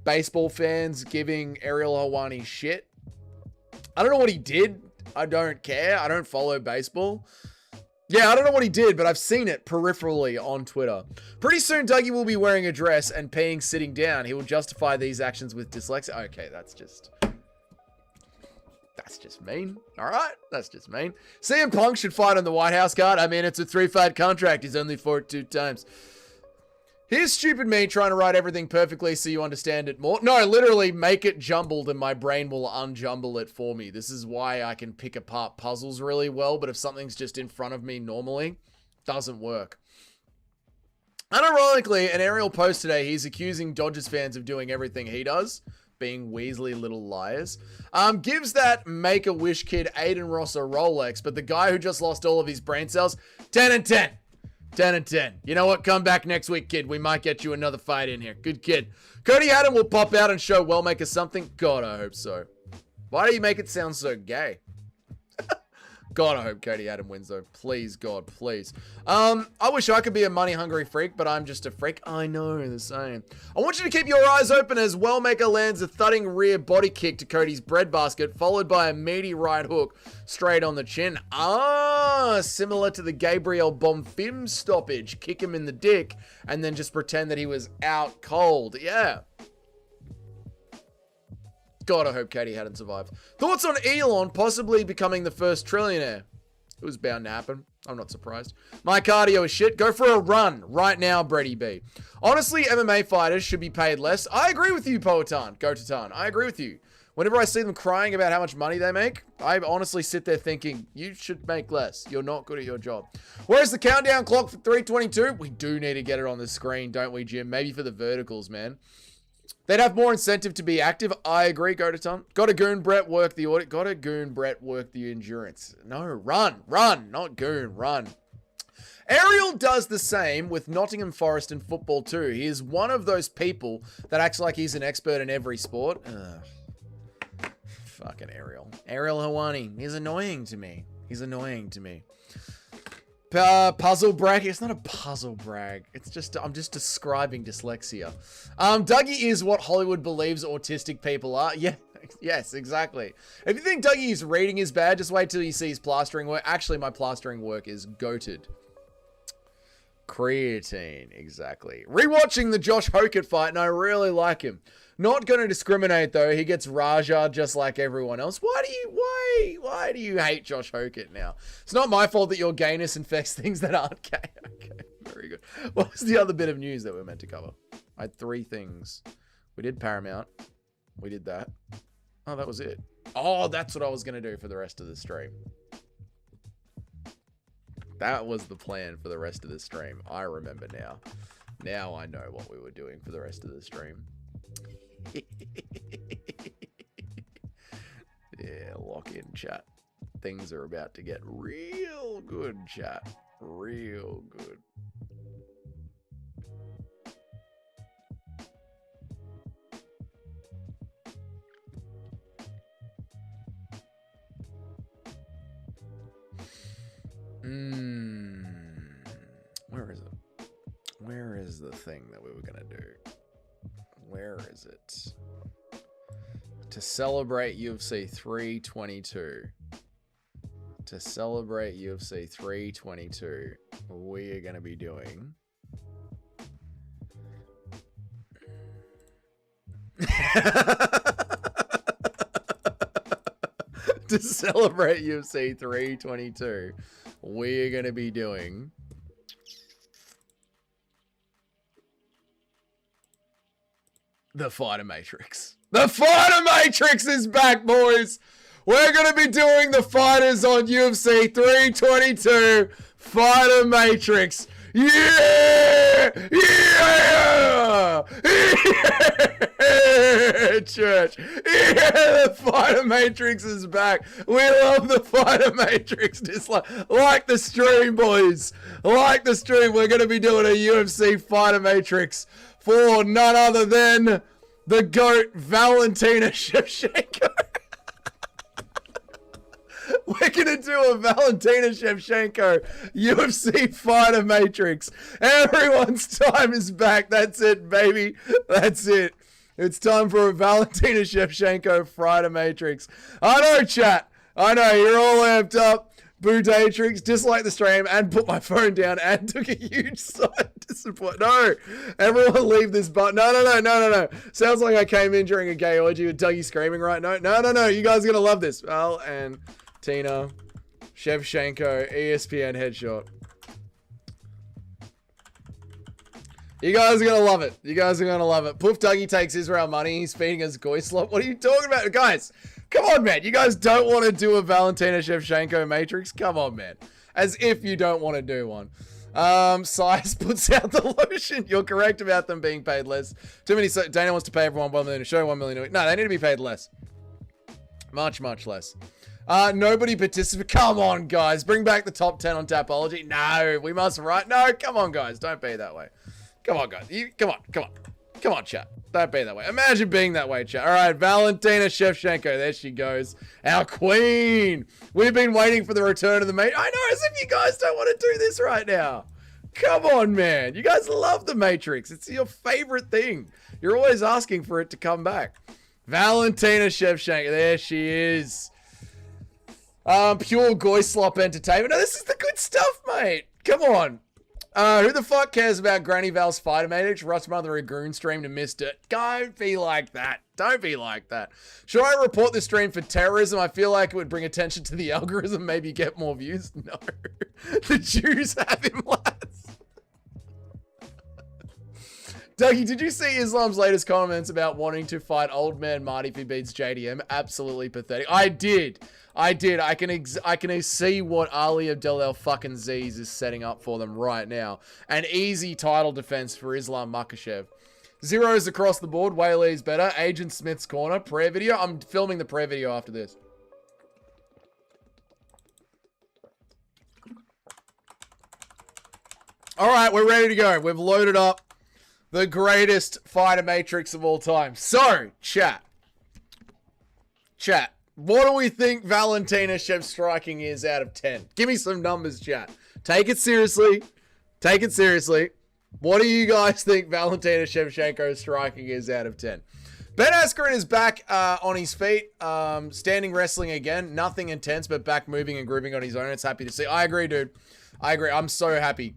Baseball fans giving Ariel Helwani shit. I don't know what he did. I don't care. I don't follow baseball. Yeah, I don't know what he did, but I've seen it peripherally on Twitter. Pretty soon, Dougie will be wearing a dress and peeing sitting down. He will justify these actions with dyslexia. Okay, that's just mean. All right, that's just mean. CM Punk should fight on the White House card. I mean, it's a 3-fight contract. He's only fought 2 times. Here's stupid me trying to write everything perfectly so you understand it more. No, literally make it jumbled and my brain will unjumble it for me. This is why I can pick apart puzzles really well, but if something's just in front of me normally, it doesn't work. Unironically, an Ariel post today, he's accusing Dodgers fans of doing everything he does, being Weasley little liars. Gives that Make-A-Wish kid Aiden Ross a Rolex, but the guy who just lost all of his brain cells, 10 and 10. 10 and 10. You know what? Come back next week, kid. We might get you another fight in here. Good kid. Cody Haddon will pop out and show Wellmaker something. God, I hope so. Why do you make it sound so gay? God, I hope Cody Haddon wins, though. Please, God, please. I wish I could be a money-hungry freak, but I'm just a freak. I know, the same. I want you to keep your eyes open as Wellmaker lands a thudding rear body kick to Cody's breadbasket, followed by a meaty right hook straight on the chin. Similar to the Gabriel Bonfim stoppage. Kick him in the dick, and then just pretend that he was out cold. Yeah. God, I hope Katie hadn't survived. Thoughts on Elon possibly becoming the first trillionaire? It was bound to happen. I'm not surprised. My cardio is shit. Go for a run right now, Brady B. Honestly, MMA fighters should be paid less. I agree with you, Poetan. Go-to-tan. I agree with you. Whenever I see them crying about how much money they make, I honestly sit there thinking, you should make less. You're not good at your job. Where's the countdown clock for 322? We do need to get it on the screen, don't we, Jim? Maybe for the verticals, man. They'd have more incentive to be active. I agree, Go-to-ton. Gotta goon Brett work the audit. Gotta goon Brett work the endurance. No, run, not goon, run. Ariel does the same with Nottingham Forest in football too. He is one of those people that acts like he's an expert in every sport. Fucking Ariel. Ariel Helwani. He's annoying to me. Puzzle brag. It's not a puzzle brag. It's just, I'm just describing dyslexia. Dougie is what Hollywood believes autistic people are. Yeah, yes, exactly. If you think Dougie's reading is bad, just wait till you see his plastering work. Actually, my plastering work is goated. Creatine, exactly. Rewatching the Josh Hokett fight, and I really like him. Not going to discriminate though. He gets Raja just like everyone else. Why do you hate Josh Hokett now? It's not my fault that your gayness infects things that aren't gay. Okay, very good. What was the other bit of news that we were meant to cover? I had 3 things. We did Paramount. We did that. Oh, that was it. Oh, that's what I was going to do for the rest of the stream. That was the plan for the rest of the stream. I remember now. Now I know what we were doing for the rest of the stream. Yeah, lock in, chat. Things are about to get real good, chat. Real good. Where is it? Where is the thing that we were gonna do? Where is it? To celebrate UFC 322. To celebrate UFC 322, we are gonna be doing. To celebrate UFC 322, we're going to be doing the Fighter Matrix. The Fighter Matrix is back, boys. We're going to be doing the fighters on UFC 322 Fighter Matrix. Yeah! Yeah! Yeah! Church. Yeah! The Fighter Matrix is back. We love the Fighter Matrix. Just like the stream, boys. Like the stream. We're going to be doing a UFC Fighter Matrix for none other than the GOAT, Valentina Shevchenko. We're going to do a Valentina Shevchenko UFC Fighter Matrix. Everyone's time is back. That's it, baby. That's it. It's time for a Valentina Shevchenko Fighter Matrix. I know, chat. I know, you're all amped up. Bootatrix, dislike the stream and put my phone down and took a huge sign to support. No, everyone leave this button. No. Sounds like I came in during a gay orgy with Dougie screaming right now. No. You guys are going to love this. Val and Tina Shevchenko ESPN headshot. You guys are going to love it. You guys are going to love it. Poof Dougie takes Israel money. He's feeding us Goyslop. What are you talking about? Guys, come on, man. You guys don't want to do a Valentina Shevchenko Matrix? Come on, man. As if you don't want to do one. Size puts out the lotion. You're correct about them being paid less. Too many. Dana wants to pay everyone 1 million to show 1 million a week. No, they need to be paid less. Much less. Nobody participate. Come on, guys. Bring back the top 10 on Tapology. No, we must write. No, come on, guys. Don't be that way. Come on, guys. Come on, chat. Don't be that way. Imagine being that way, chat. All right, Valentina Shevchenko. There she goes. Our queen. We've been waiting for the return of the Matrix. I know, as if you guys don't want to do this right now. Come on, man. You guys love the Matrix. It's your favorite thing. You're always asking for it to come back. Valentina Shevchenko. There she is. Pure Goyslop entertainment. No, this is the good stuff, mate. Come on. Who the fuck cares about Granny Val's Fighter Matrix? Russ Mother a Goon streamed and missed it. Don't be like that. Don't be like that. Should I report this stream for terrorism? I feel like it would bring attention to the algorithm, maybe get more views. No. The Jews have him, lads. Dougie, did you see Islam's latest comments about wanting to fight old man Marty if he beats JDM? Absolutely pathetic. I did. I can see what Ali Abdel fucking Z's is setting up for them right now. An easy title defense for Islam Makhachev. Zeros across the board. Whaley's better. Agent Smith's corner. Prayer video. I'm filming the prayer video after this. All right, we're ready to go. We've loaded up the greatest Fighter Matrix of all time. So, chat. What do we think Valentina Shev striking is out of 10? Give me some numbers, chat. Take it seriously. What do you guys think Valentina Shevchenko striking is out of 10? Ben Askren is back on his feet, standing wrestling again. Nothing intense, but back moving and grooving on his own. It's happy to see. I agree, dude. I agree. I'm so happy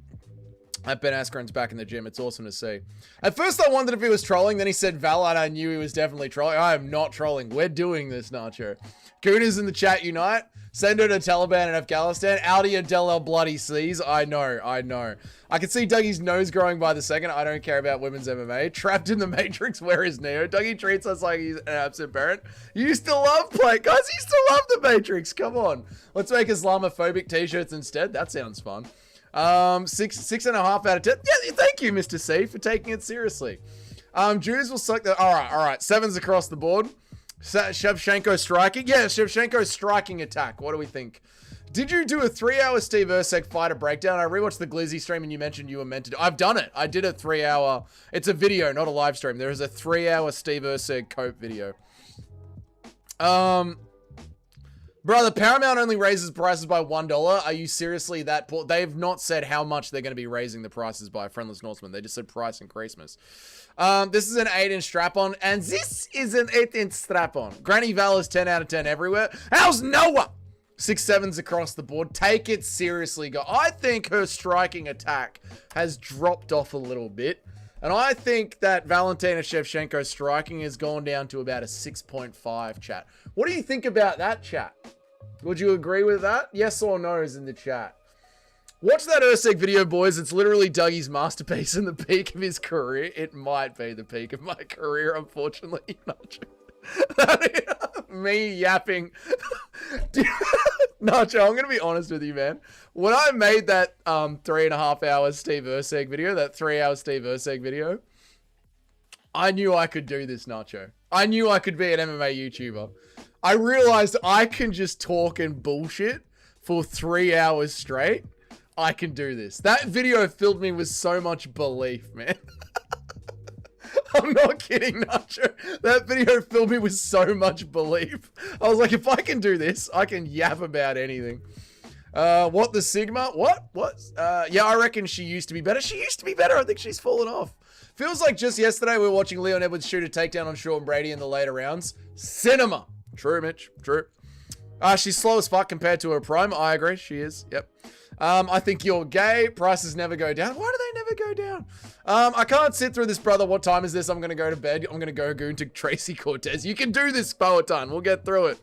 that Ben Askren's back in the gym. It's awesome to see. At first, I wondered if he was trolling. Then he said Val, and I knew he was definitely trolling. I am not trolling. We're doing this, Nacho. Gooners in the chat unite. Send her to Taliban in Afghanistan. Audi Adele Bloody C's. I know. I can see Dougie's nose growing by the second. I don't care about women's MMA. Trapped in the Matrix. Where is Neo? Dougie treats us like he's an absent parent. You used to love play. Guys, you used to love the Matrix. Come on. Let's make Islamophobic t-shirts instead. That sounds fun. 6.5 out of 10. Yeah, thank you, Mr. C, for taking it seriously. Jews will suck the. All right. 7s across the board. Shevchenko striking. Yeah, Shevchenko striking attack. What do we think? Did you do a 3-hour Steve Ursek fighter breakdown? I rewatched the Glizzy stream and you mentioned you were meant to do. I've done it. I did a 3-hour. It's a video, not a live stream. There is a 3-hour Steve Ursek cope video. Brother, Paramount only raises prices by $1. Are you seriously that poor? They've not said how much they're going to be raising the prices by, Friendless Norseman. They just said price increases. This is an 8-inch strap-on, and this is an 8-inch strap-on. Granny Val is 10 out of 10 everywhere. How's Noah? 6-7s across the board. Take it seriously, guys. I think her striking attack has dropped off a little bit. And I think that Valentina Shevchenko's striking has gone down to about a 6.5, chat. What do you think about that, chat? Would you agree with that? Yes or no is in the chat. Watch that Urseg video, boys. It's literally Dougie's masterpiece and the peak of his career. It might be the peak of my career, unfortunately. Me yapping. Nacho, I'm going to be honest with you, man. When I made that 3.5 hours Steve Urseg video, that 3 hour Steve Urseg video, I knew I could do this, Nacho. I knew I could be an MMA YouTuber. I realized I can just talk and bullshit for 3 hours straight. I can do this. That video filled me with so much belief, man. I'm not kidding, Nacho. That video filled me with so much belief. I was like, if I can do this, I can yap about anything. What, the Sigma? What? Yeah, I reckon she used to be better. She used to be better. I think she's fallen off. Feels like just yesterday we were watching Leon Edwards shoot a takedown on Sean Brady in the later rounds. Cinema. True, Mitch. True. She's slow as fuck compared to her prime. I agree. She is. Yep. I think you're gay. Prices never go down. Why do they never go down? I can't sit through this, brother. What time is this? I'm going to go to bed. I'm going to go goon to Tracy Cortez. You can do this, Boatan. We'll get through it.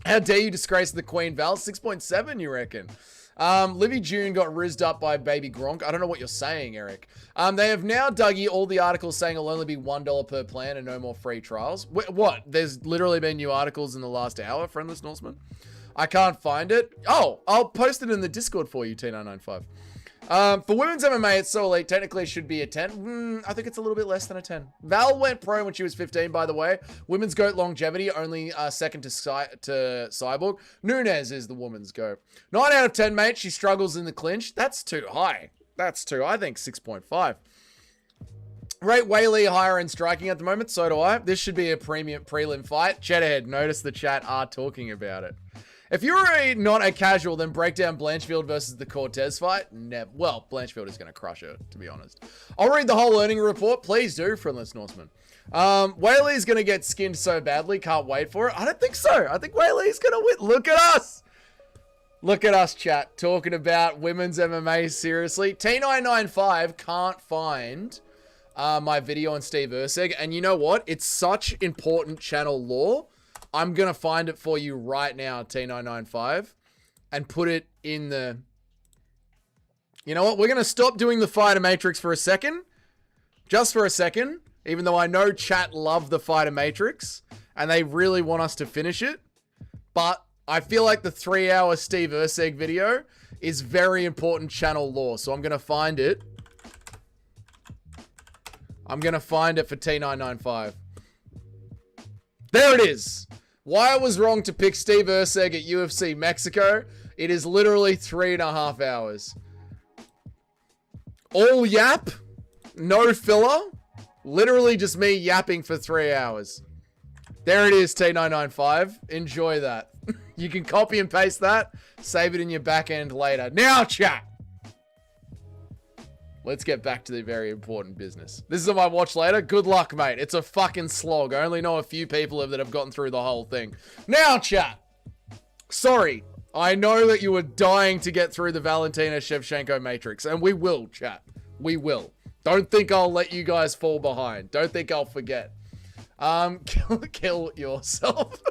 How dare you disgrace the Queen Val? 6.7, you reckon? Livy June got rizzed up by Baby Gronk. I don't know what you're saying, Eric. They have now, Dougie, all the articles saying it'll only be $1 per plan and no more free trials. What? There's literally been new articles in the last hour, Friendless Norseman. I can't find it. Oh, I'll post it in the Discord for you, T995. For women's MMA, it's so elite. Technically, it should be a 10. I think it's a little bit less than a 10. Val went pro when she was 15, by the way. Women's GOAT longevity, only second to Cyborg. Nunes is the woman's GOAT. 9 out of 10, mate. She struggles in the clinch. That's too high. That's too, I think 6.5. Rate Whaley higher in striking at the moment. So do I. This should be a premium prelim fight. Cheddar notice the chat are talking about it. If you're not a casual, then break down Blanchfield versus the Cortez fight. Never. Well, Blanchfield is going to crush her, to be honest. I'll read the whole learning report. Please do, Friendless Norseman. Whaley's going to get skinned so badly. Can't wait for it. I don't think so. I think Whaley's going to win. Look at us. Look at us, chat. Talking about women's MMA seriously. T995 can't find my video on Steve Urseg. And you know what? It's such important channel lore. I'm going to find it for you right now, T995, and put it in the... You know what? We're going to stop doing the Fighter Matrix for a second. Just for a second. Even though I know chat love the Fighter Matrix, and they really want us to finish it. But I feel like the 3 hour Steve Urseg video is very important channel lore. So I'm going to find it. I'm going to find it for T995. There it is. Why I was wrong to pick Steve Urseg at UFC Mexico. It is literally 3.5 hours. All yap. No filler. Literally just me yapping for 3 hours. There it is, T995. Enjoy that. You can copy and paste that. Save it in your back end later. Now, chat. Let's get back to the very important business. This is on my watch later. Good luck, mate. It's a fucking slog. I only know a few people that have gotten through the whole thing. Now, chat. Sorry. I know that you were dying to get through the Valentina Shevchenko Matrix. And we will, chat. We will. Don't think I'll let you guys fall behind. Don't think I'll forget. Kill yourself.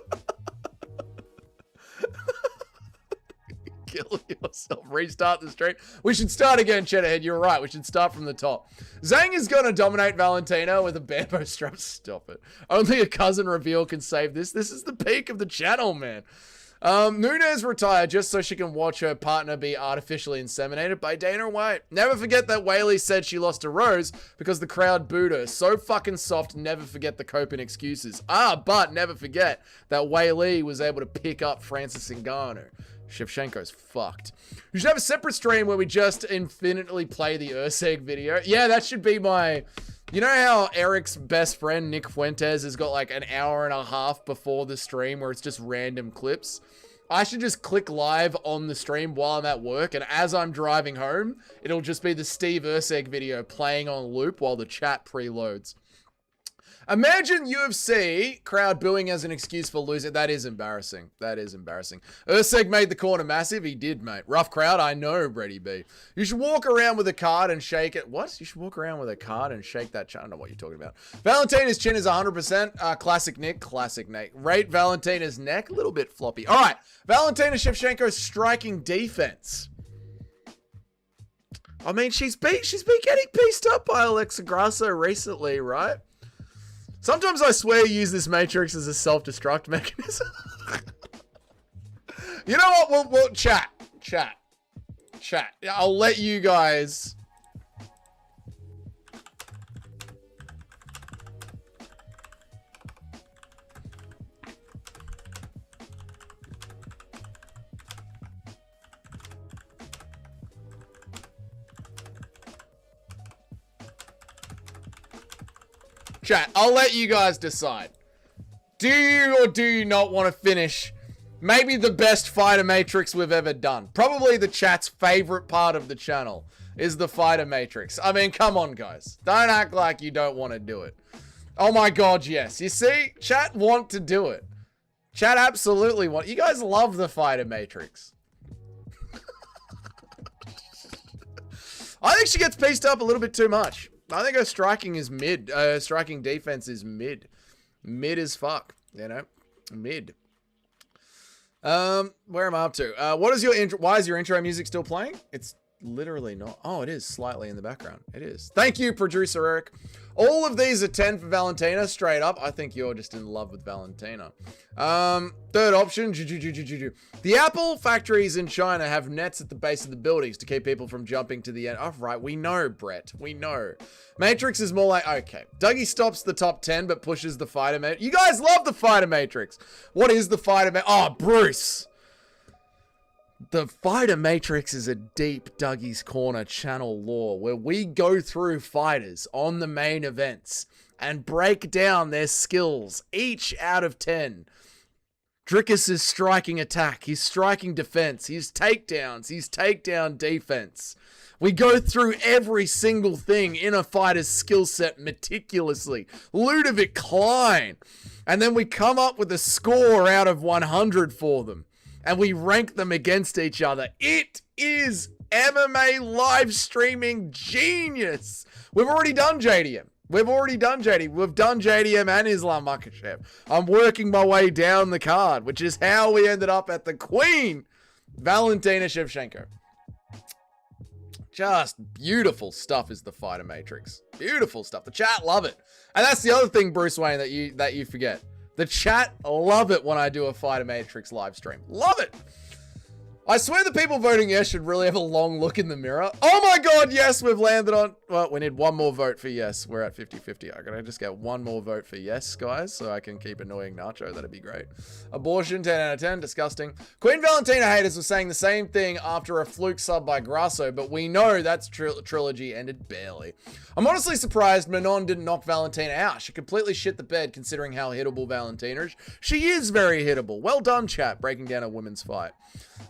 Kill yourself. Restart the stream. We should start again, Cheddarhead. You're right. We should start from the top. Zhang is going to dominate Valentina with a bamboo strap. Stop it. Only a cousin reveal can save this. This is the peak of the channel, man. Nunes retired just so she can watch her partner be artificially inseminated by Dana White. Never forget that Whaley said she lost to Rose because the crowd booed her. So fucking soft, never forget the coping excuses. But never forget that Whaley was able to pick up Francis Ngannou. Shevchenko's fucked. We should have a separate stream where we just infinitely play the Urseg video. Yeah, that should be my You know how Eric's best friend, Nick Fuentes, has got like an hour and a half before the stream where it's just random clips? I should just click live on the stream while I'm at work, and as I'm driving home, it'll just be the Steve Urseg video playing on loop while the chat preloads. Imagine UFC crowd booing as an excuse for losing. That is embarrassing. That is embarrassing. Urseg made the corner massive. He did, mate. Rough crowd. I know, Brady B. You should walk around with a card and shake it. What? You should walk around with a card and shake that. I don't know what you're talking about. Valentina's chin is 100%. Classic Nick. Classic Nate. Rate Valentina's neck. A little bit floppy. All right. Valentina Shevchenko's striking defense. I mean, she's been getting pieced up by Alexa Grasso recently, right? Sometimes I swear you use this matrix as a self-destruct mechanism. You know what? We'll chat. I'll let you guys. Chat, I'll let you guys decide. Do you or do you not want to finish maybe the best fighter matrix we've ever done? Probably the chat's favorite part of the channel is the fighter matrix. I mean, come on, guys. Don't act like you don't want to do it. Oh my god, yes. You see? Chat want to do it. Chat absolutely want. You guys love the fighter matrix. I think she gets pieced up a little bit too much. I think her striking is mid. Striking defense is mid. Mid as fuck, you know? Mid. Where am I up to? What is your intro? Why is your intro music still playing? It's literally not. Oh, it is slightly in the background. It is. Thank you, producer Eric. All of these are 10 for Valentina, straight up. I think you're just in love with Valentina. Third option. The Apple factories in China have nets at the base of the buildings to keep people from jumping to the end. Oh, right. We know, Brett. We know. Matrix is more like, okay. Dougie stops the top 10, but pushes the fighter matrix. You guys love the fighter matrix. What is the fighter matrix? Oh, Bruce. The Fighter Matrix is a deep Dougie's Corner channel lore where we go through fighters on the main events and break down their skills, each out of 10. Drickus' striking attack, his striking defense, his takedowns, his takedown defense. We go through every single thing in a fighter's skill set meticulously. Ludovic Klein. And then we come up with a score out of 100 for them. And we rank them against each other. It is MMA live streaming genius. We've already done JDM. We've done JDM and Islam Makhachev. I'm working my way down the card, which is how we ended up at the Queen, Valentina Shevchenko. Just beautiful stuff is the Fighter Matrix. Beautiful stuff. The chat love it. And that's the other thing, Bruce Wayne, that you forget. The chat love it when I do a Fighter Matrix live stream. Love it. I swear the people voting yes should really have a long look in the mirror. Oh my god, yes, we've landed on... Well, we need one more vote for yes. We're at 50-50. I'm gonna just get one more vote for yes, guys, so I can keep annoying Nacho. That'd be great. Abortion, 10 out of 10. Disgusting. Queen Valentina haters were saying the same thing after a fluke sub by Grasso, but we know that's trilogy ended barely. I'm honestly surprised Manon didn't knock Valentina out. She completely shit the bed considering how hittable Valentina is. She is very hittable. Well done, chat, breaking down a women's fight.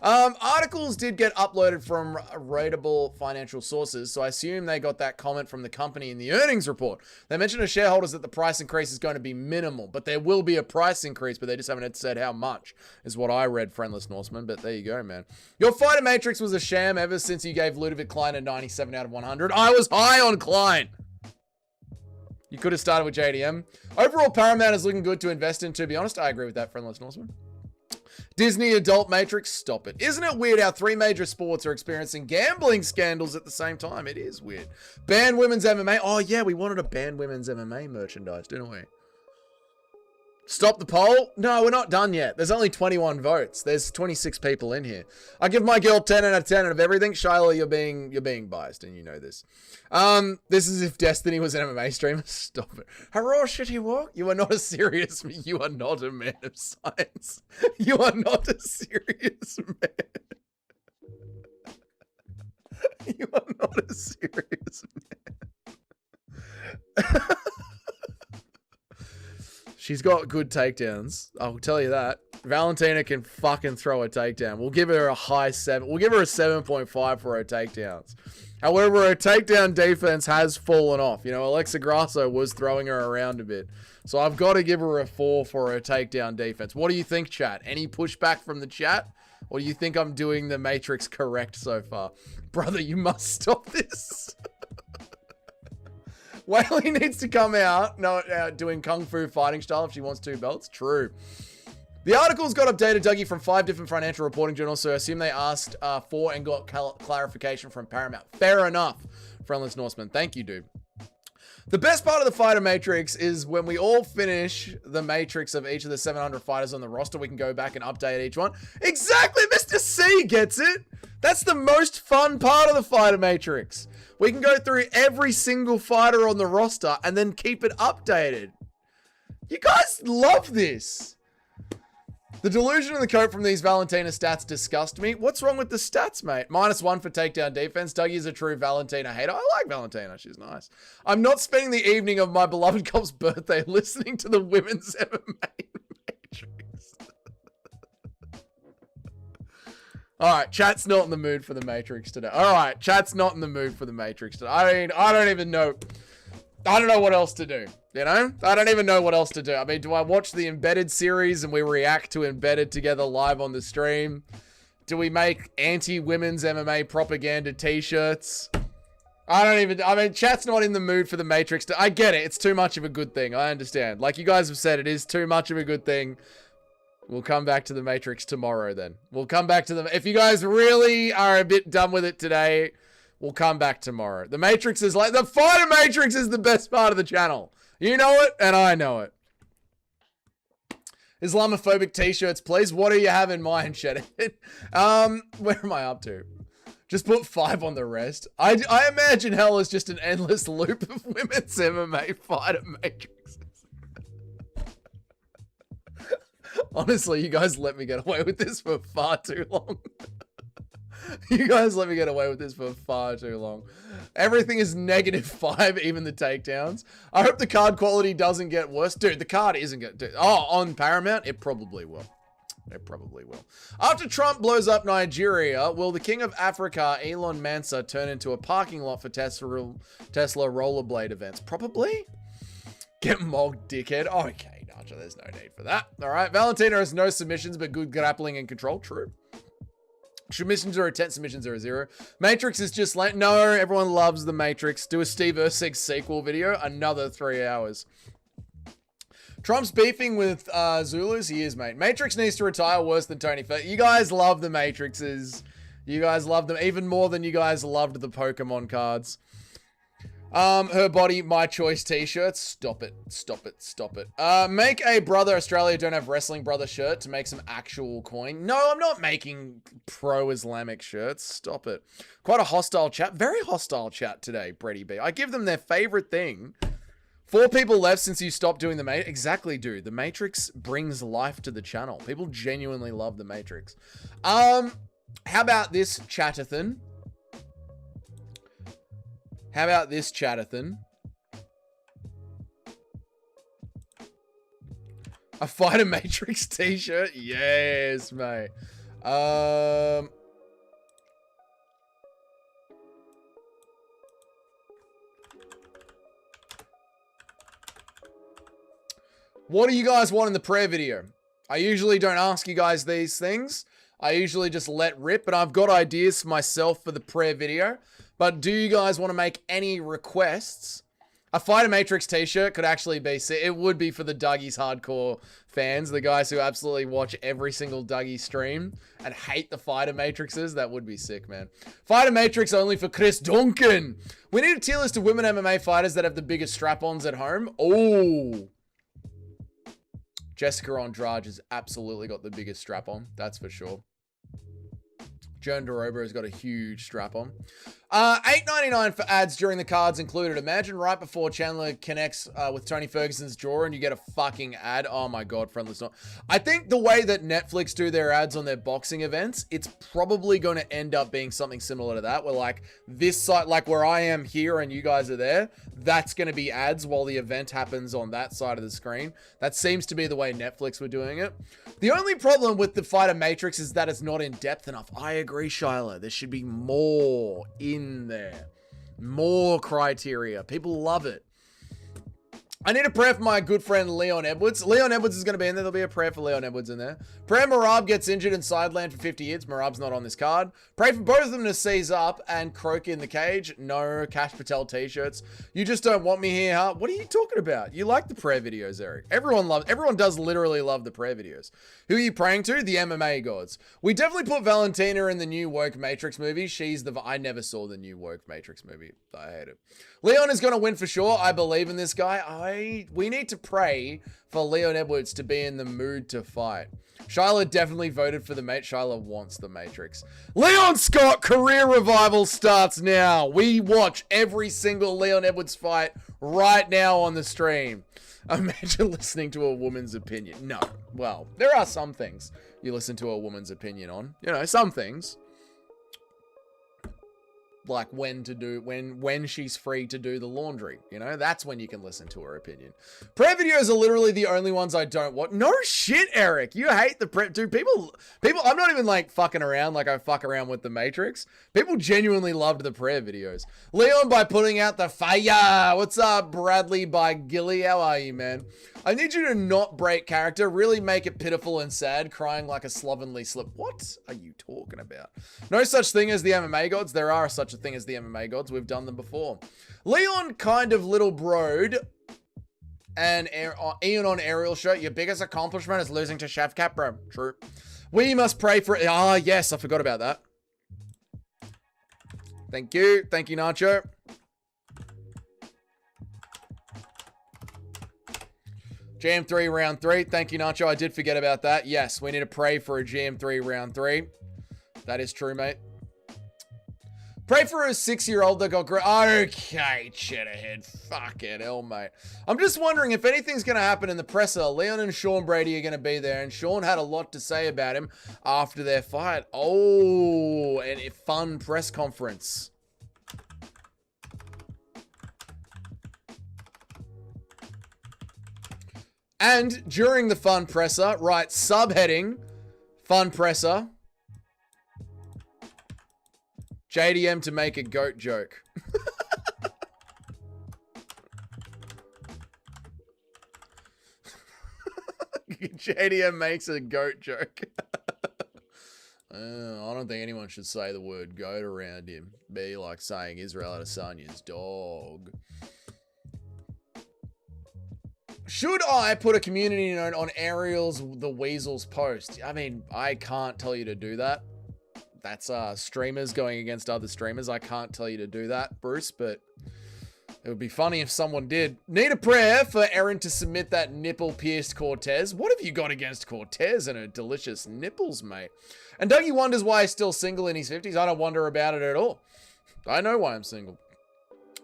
Articles did get uploaded from rateable financial sources, so I assume they got that comment from the company in the earnings report. They mentioned to shareholders that the price increase is going to be minimal, but there will be a price increase, but they just haven't said how much, is what I read, Friendless Norseman, but there you go, man. Your Fighter Matrix was a sham ever since you gave Ludovic Klein a 97 out of 100. I was high on Klein. You could have started with JDM. Overall, Paramount is looking good to invest in, to be honest. I agree with that, Friendless Norseman. Disney Adult Matrix, stop it. Isn't it weird how 3 major sports are experiencing gambling scandals at the same time? It is weird. Ban women's MMA. Oh, yeah, we wanted to ban women's MMA merchandise, didn't we? Stop the poll? No, we're not done yet. There's only 21 votes. There's 26 people in here. I give my girl 10 out of 10 out of everything. Shiloh, you're being biased, and you know this. This is if Destiny was an MMA streamer. Stop it. Hurrah, shitty walk. You are not a serious man. You are not a man of science. You are not a serious man. You are not a serious man. She's got good takedowns. I'll tell you that. Valentina can fucking throw a takedown. We'll give her a high 7. We'll give her a 7.5 for her takedowns. However, her takedown defense has fallen off. You know, Alexa Grasso was throwing her around a bit. So I've got to give her a 4 for her takedown defense. What do you think, chat? Any pushback from the chat? Or do you think I'm doing the Matrix correct so far? Brother, you must stop this. Whaley needs to come out doing Kung Fu fighting style if she wants 2 belts. True. The article's got updated, Dougie, from 5 different financial reporting journals, so I assume they asked for and got clarification from Paramount. Fair enough, Friendless Norseman. Thank you, dude. The best part of the Fighter Matrix is when we all finish the Matrix of each of the 700 fighters on the roster, we can go back and update each one. Exactly, Mr. C gets it. That's the most fun part of the Fighter Matrix. We can go through every single fighter on the roster and then keep it updated. You guys love this. The delusion and the cope from these Valentina stats disgust me. What's wrong with the stats, mate? -1 for takedown defense. Dougie is a true Valentina hater. I like Valentina. She's nice. I'm not spending the evening of my beloved cop's birthday listening to the women's MMA Matrix. All right, chat's not in the mood for the Matrix today. All right, chat's not in the mood for the Matrix today. I mean, I don't even know. I don't know what else to do, you know? I don't even know what else to do. I mean, do I watch the Embedded series and we react to Embedded together live on the stream? Do we make anti-women's MMA propaganda t-shirts? I mean, chat's not in the mood for the Matrix. I get it. It's too much of a good thing. I understand. Like you guys have said, it is too much of a good thing. We'll come back to the Matrix tomorrow then. We'll come back to the... If you guys really are a bit done with it today... We'll come back tomorrow. The Matrix is like... The Fighter Matrix is the best part of the channel. You know it, and I know it. Islamophobic t-shirts, please. What do you have in mind, Shed? Where am I up to? Just put 5 on the rest. I imagine hell is just an endless loop of women's MMA Fighter Matrixes. Honestly, you guys let me get away with this for far too long. You guys let me get away with this for far too long. Everything is -5, even the takedowns. I hope the card quality doesn't get worse. Dude, the card isn't going Oh, on Paramount? It probably will. It probably will. After Trump blows up Nigeria, will the king of Africa, Elon Mansa, turn into a parking lot for Tesla rollerblade events? Probably. Get mogged, dickhead. Okay, Nacho, there's no need for that. All right, Valentina has no submissions, but good grappling and control. True. Submissions are a 10, submissions are a 0. Matrix is just like, no, everyone loves the Matrix. Do a Steve Ursig sequel video, another 3 hours. Trump's beefing with Zulus. He is, mate. Matrix needs to retire worse than Tony. You guys love the Matrixes. You guys love them even more than you guys loved the Pokemon cards. Her body, my choice t-shirts. Stop it. Stop it. Stop it. Make a Brother Australia Don't Have Wrestling Brother shirt to make some actual coin. No, I'm not making pro-Islamic shirts. Stop it. Quite a hostile chat. Very hostile chat today, Brady B. I give them their favorite thing. 4 people left since you stopped doing the Matrix. Exactly, dude. The Matrix brings life to the channel. People genuinely love the Matrix. How about this, Chatterton? How about this, Chatterton? A Fighter Matrix t-shirt? Yes, mate. What do you guys want in the prayer video? I usually don't ask you guys these things. I usually just let rip, but I've got ideas for myself for the prayer video. But do you guys want to make any requests? A Fighter Matrix t-shirt could actually be sick. It would be for the Dougie's hardcore fans, the guys who absolutely watch every single Dougie stream and hate the Fighter Matrixes. That would be sick, man. Fighter Matrix only for Chris Duncan. We need a tier list of women MMA fighters that have the biggest strap-ons at home. Oh. Jessica Andrade has absolutely got the biggest strap-on. That's for sure. Joan DeRoba has got a huge strap on. $8.99 for ads during the cards included. Imagine right before Chandler connects with Tony Ferguson's jaw and you get a fucking ad. Oh my God, friendless. I think the way that Netflix do their ads on their boxing events, it's probably going to end up being something similar to that, where like this side, like where I am here and you guys are there, that's going to be ads while the event happens on that side of the screen. That seems to be the way Netflix were doing it. The only problem with the Fighter Matrix is that it's not in depth enough. I agree, Shyla. There should be more in there. More criteria. People love it. I need a prayer for my good friend Leon Edwards. Leon Edwards is going to be in there. There'll be a prayer for Leon Edwards in there. Pray Marab gets injured in sideland for 50 hits. Marab's not on this card. Pray for both of them to seize up and croak in the cage. No Cash Patel t-shirts. You just don't want me here, huh? What are you talking about? You like the prayer videos, Eric. Everyone does literally love the prayer videos. Who are you praying to? The MMA gods. We definitely put Valentina in the new woke Matrix movie. I never saw the new woke Matrix movie. I hate it. Leon is going to win for sure. I believe in this guy. We need to pray for Leon Edwards to be in the mood to fight. Shyla definitely voted for the mate. Shyla wants the Matrix. Leon Scott career revival starts now. We watch every single Leon Edwards fight right now on the stream. Imagine listening to a woman's opinion. No. Well, there are some things you listen to a woman's opinion on. You know, some things. Like when she's free to do the laundry, you know, that's when you can listen to her opinion. Prayer videos are literally the only ones I don't watch. No shit, Eric. You hate the prep. Dude, people, I'm not even like fucking around like I fuck around with the Matrix. People genuinely loved the prayer videos. Leon by putting out the fire. What's up, Bradley by Gilly? How are you, man? I need you to not break character, really make it pitiful and sad, crying like a slovenly slip. What are you talking about? No such thing as the MMA gods. There are such a thing as the MMA gods. We've done them before. Leon kind of little broed and Ian on Aerial shirt. Your biggest accomplishment is losing to Chef Capra. True. We must pray for it. Ah, yes, I forgot about that. Thank you. Thank you, Nacho. GM3 round 3. Thank you, Nacho. I did forget about that. Yes, we need to pray for a GM3 round 3. That is true, mate. Pray for a 6-year-old that got great. Okay, Cheddarhead. Fucking hell, mate. I'm just wondering if anything's going to happen in the presser. Leon and Sean Brady are going to be there, and Sean had a lot to say about him after their fight. Oh, and a fun press conference. And during the fun presser, right, subheading, fun presser, JDM to make a goat joke. JDM makes a goat joke. I don't think anyone should say the word goat around him. Be like saying Israel Adesanya's dog. Should I put a community note on Ariel's The Weasel's post? I mean, I can't tell you to do that. That's streamers going against other streamers. I can't tell you to do that, Bruce, but it would be funny if someone did. Need a prayer for Erin to submit that nipple-pierced Cortez. What have you got against Cortez and her delicious nipples, mate? And Dougie wonders why he's still single in his 50s. I don't wonder about it at all. I know why I'm single.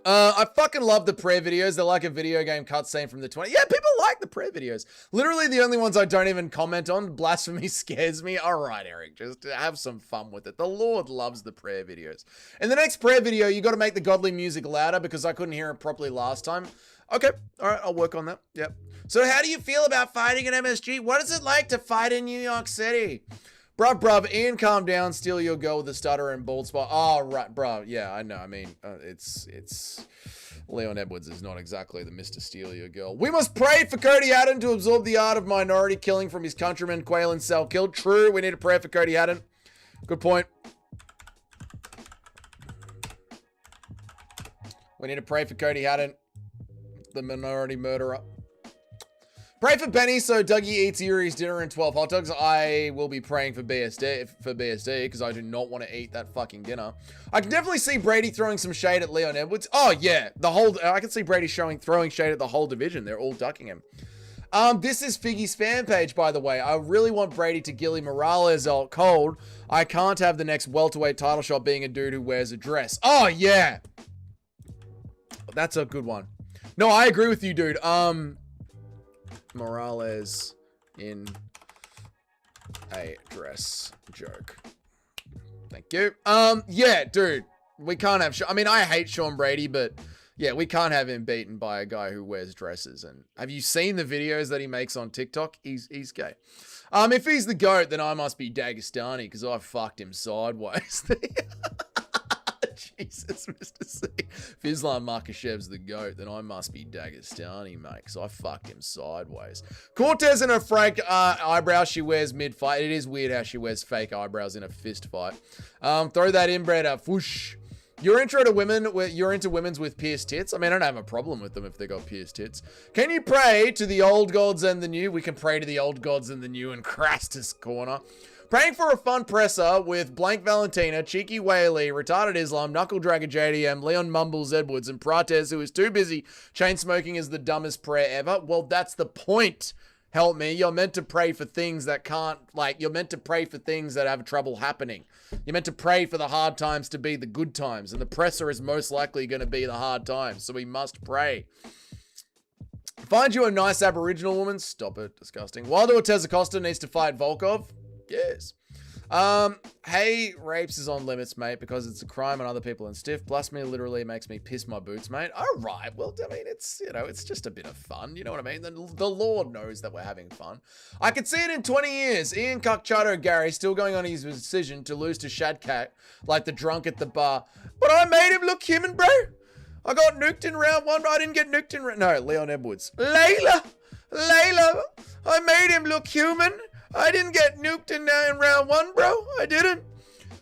I fucking love the prayer videos. They're like a video game cutscene from the 20s. Yeah, people like the prayer videos. Literally the only ones I don't even comment on. Blasphemy scares me. All right, Eric, just have some fun with it. The Lord loves the prayer videos. In the next prayer video, you got to make the godly music louder because I couldn't hear it properly last time. Okay, all right, I'll work on that. Yep. So how do you feel about fighting at MSG? What is it like to fight in New York City? Bruv, Ian, calm down. Steal your girl with the stutter and bald spot. Oh, right, bruv. Yeah, I know. I mean, it's Leon Edwards is not exactly the Mr. Steal Your Girl. We must pray for Cody Haddon to absorb the art of minority killing from his countrymen, Quail and Sal killed. True, we need a prayer for Cody Haddon. Good point. We need to pray for Cody Haddon, the minority murderer. Pray for Benny so Dougie eats Yuri's dinner and 12 hot dogs. I will be praying for BSD because I do not want to eat that fucking dinner. I can definitely see Brady throwing some shade at Leon Edwards. Oh yeah, I can see Brady throwing shade at the whole division. They're all ducking him. This is Figgy's fan page, by the way. I really want Brady to Gilly Morales out cold. I can't have the next welterweight title shot being a dude who wears a dress. Oh, yeah. That's a good one. No, I agree with you, dude. Morales in a dress joke. Thank you. Yeah, dude. We can't have... I mean, I hate Sean Brady, but... yeah, we can't have him beaten by a guy who wears dresses. And have you seen the videos that he makes on TikTok? He's gay. If he's the GOAT, then I must be Dagestani because I fucked him sideways. Jesus, Mr. C. If Islam Makhachev's the GOAT, then I must be Dagestani, mate, because I fucked him sideways. Cortez and her fake eyebrows she wears mid-fight. It is weird how she wears fake eyebrows in a fist fight. Throw that inbred up. Whoosh. You're into women's with pierced tits? I mean, I don't have a problem with them if they got pierced tits. Can you pray to the old gods and the new? We can pray to the old gods and the new in Crastus Corner. Praying for a fun presser with Blank Valentina, Cheeky Whaley, Retarded Islam, Knuckle Dragger JDM, Leon Mumbles Edwards, and Prates, who is too busy chain smoking is the dumbest prayer ever. Well, that's the point. Help me. You're meant to pray for things that can't, you're meant to pray for things that have trouble happening. You're meant to pray for the hard times to be the good times, and the presser is most likely going to be the hard times, so we must pray. Find you a nice Aboriginal woman. Stop it. Disgusting. Wilder Ortez Acosta needs to fight Volkov. Yes. Hey, rapes is on limits, mate, because it's a crime and other people in stiff. Blasphemy literally makes me piss my boots, mate. All right. Well, I mean, it's, it's just a bit of fun. You know what I mean? The Lord knows that we're having fun. I could see it in 20 years. Ian Cuckchato Gary still going on his decision to lose to Shadcat like the drunk at the bar. But I made him look human, bro. I got nuked in round one. I didn't get nuked in no, Leon Edwards. Layla, I made him look human. I didn't get nuked in round one, bro. I didn't.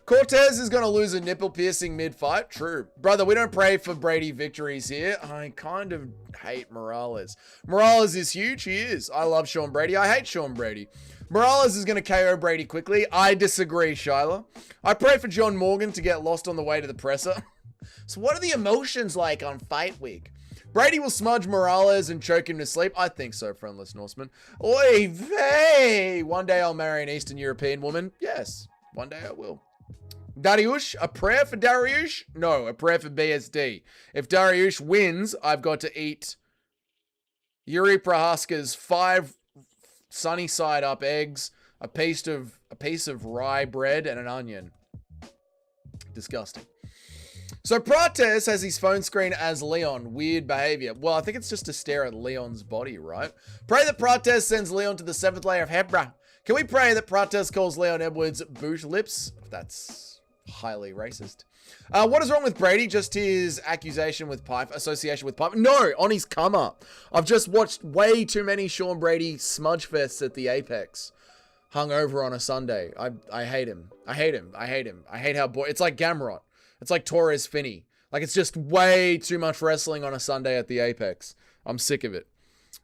Cortez is going to lose a nipple piercing mid-fight. True. Brother, we don't pray for Brady victories here. I kind of hate Morales. Morales is huge. He is. I love Sean Brady. I hate Sean Brady. Morales is going to KO Brady quickly. I disagree, Shyla. I pray for John Morgan to get lost on the way to the presser. So what are the emotions like on fight week? Brady will smudge Morales and choke him to sleep. I think so, friendless Norseman. Oy vey! One day I'll marry an Eastern European woman. Yes, one day I will. Dariush, a prayer for Dariush? No, a prayer for BSD. If Dariush wins, I've got to eat Yuri Prohaska's 5 sunny side up eggs, a piece of rye bread, and an onion. Disgusting. So Prates has his phone screen as Leon. Weird behavior. Well, I think it's just to stare at Leon's body, right? Pray that Prates sends Leon to the 7th layer of Hebra. Can we pray that Prates calls Leon Edwards boot lips? That's highly racist. What is wrong with Brady? Just his association with Pipe? No, on his come up. I've just watched way too many Sean Brady smudge fests at the Apex. Hungover on a Sunday. I hate him. I hate him. I hate how it's like Gamrot. It's like Torres Finney. Like, it's just way too much wrestling on a Sunday at the Apex. I'm sick of it.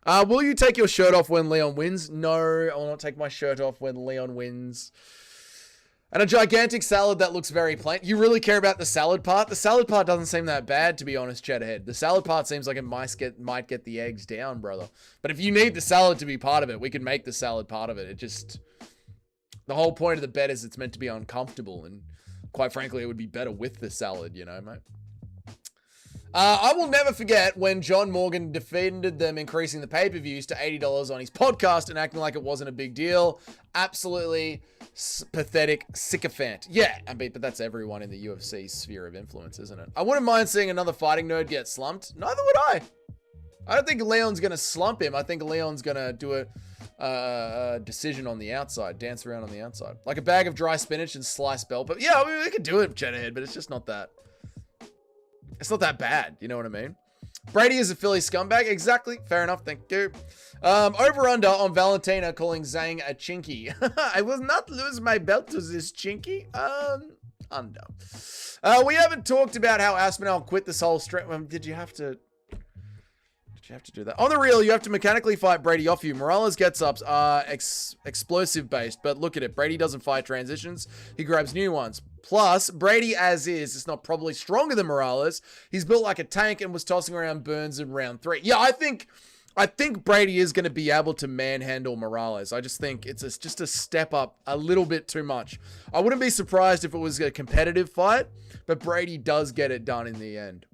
Will you take your shirt off when Leon wins? No, I will not take my shirt off when Leon wins. And a gigantic salad that looks very plain. You really care about the salad part? The salad part doesn't seem that bad, to be honest, Cheddarhead. The salad part seems like it might get the eggs down, brother. But if you need the salad to be part of it, we can make the salad part of it. It just... the whole point of the bet is it's meant to be uncomfortable, and quite frankly, it would be better with the salad, you know, mate. I will never forget when John Morgan defended them increasing the pay-per-views to $80 on his podcast and acting like it wasn't a big deal. Absolutely pathetic sycophant. Yeah, I mean, but that's everyone in the UFC sphere of influence, isn't it? I wouldn't mind seeing another fighting nerd get slumped. Neither would I. I don't think Leon's going to slump him. I think Leon's going to do a decision on the outside, dance around on the outside. Like a bag of dry spinach and sliced bell pepper. Yeah, I mean, we could do it, Cheddarhead, but it's just not that. It's not that bad, you know what I mean? Brady is a Philly scumbag. Exactly. Fair enough. Thank you. Over-under on Valentina calling Zhang a chinky. I will not lose my belt to this chinky. Under. We haven't talked about how Aspinall quit this whole stream. Did you have to do that? On the real, you have to mechanically fight Brady off you. Morales gets-ups are explosive-based, but look at it. Brady doesn't fight transitions. He grabs new ones. Plus, Brady as is not probably stronger than Morales. He's built like a tank and was tossing around Burns in round 3. Yeah, I think I think Brady is going to be able to manhandle Morales. I just think it's just a step up a little bit too much. I wouldn't be surprised if it was a competitive fight, but Brady does get it done in the end.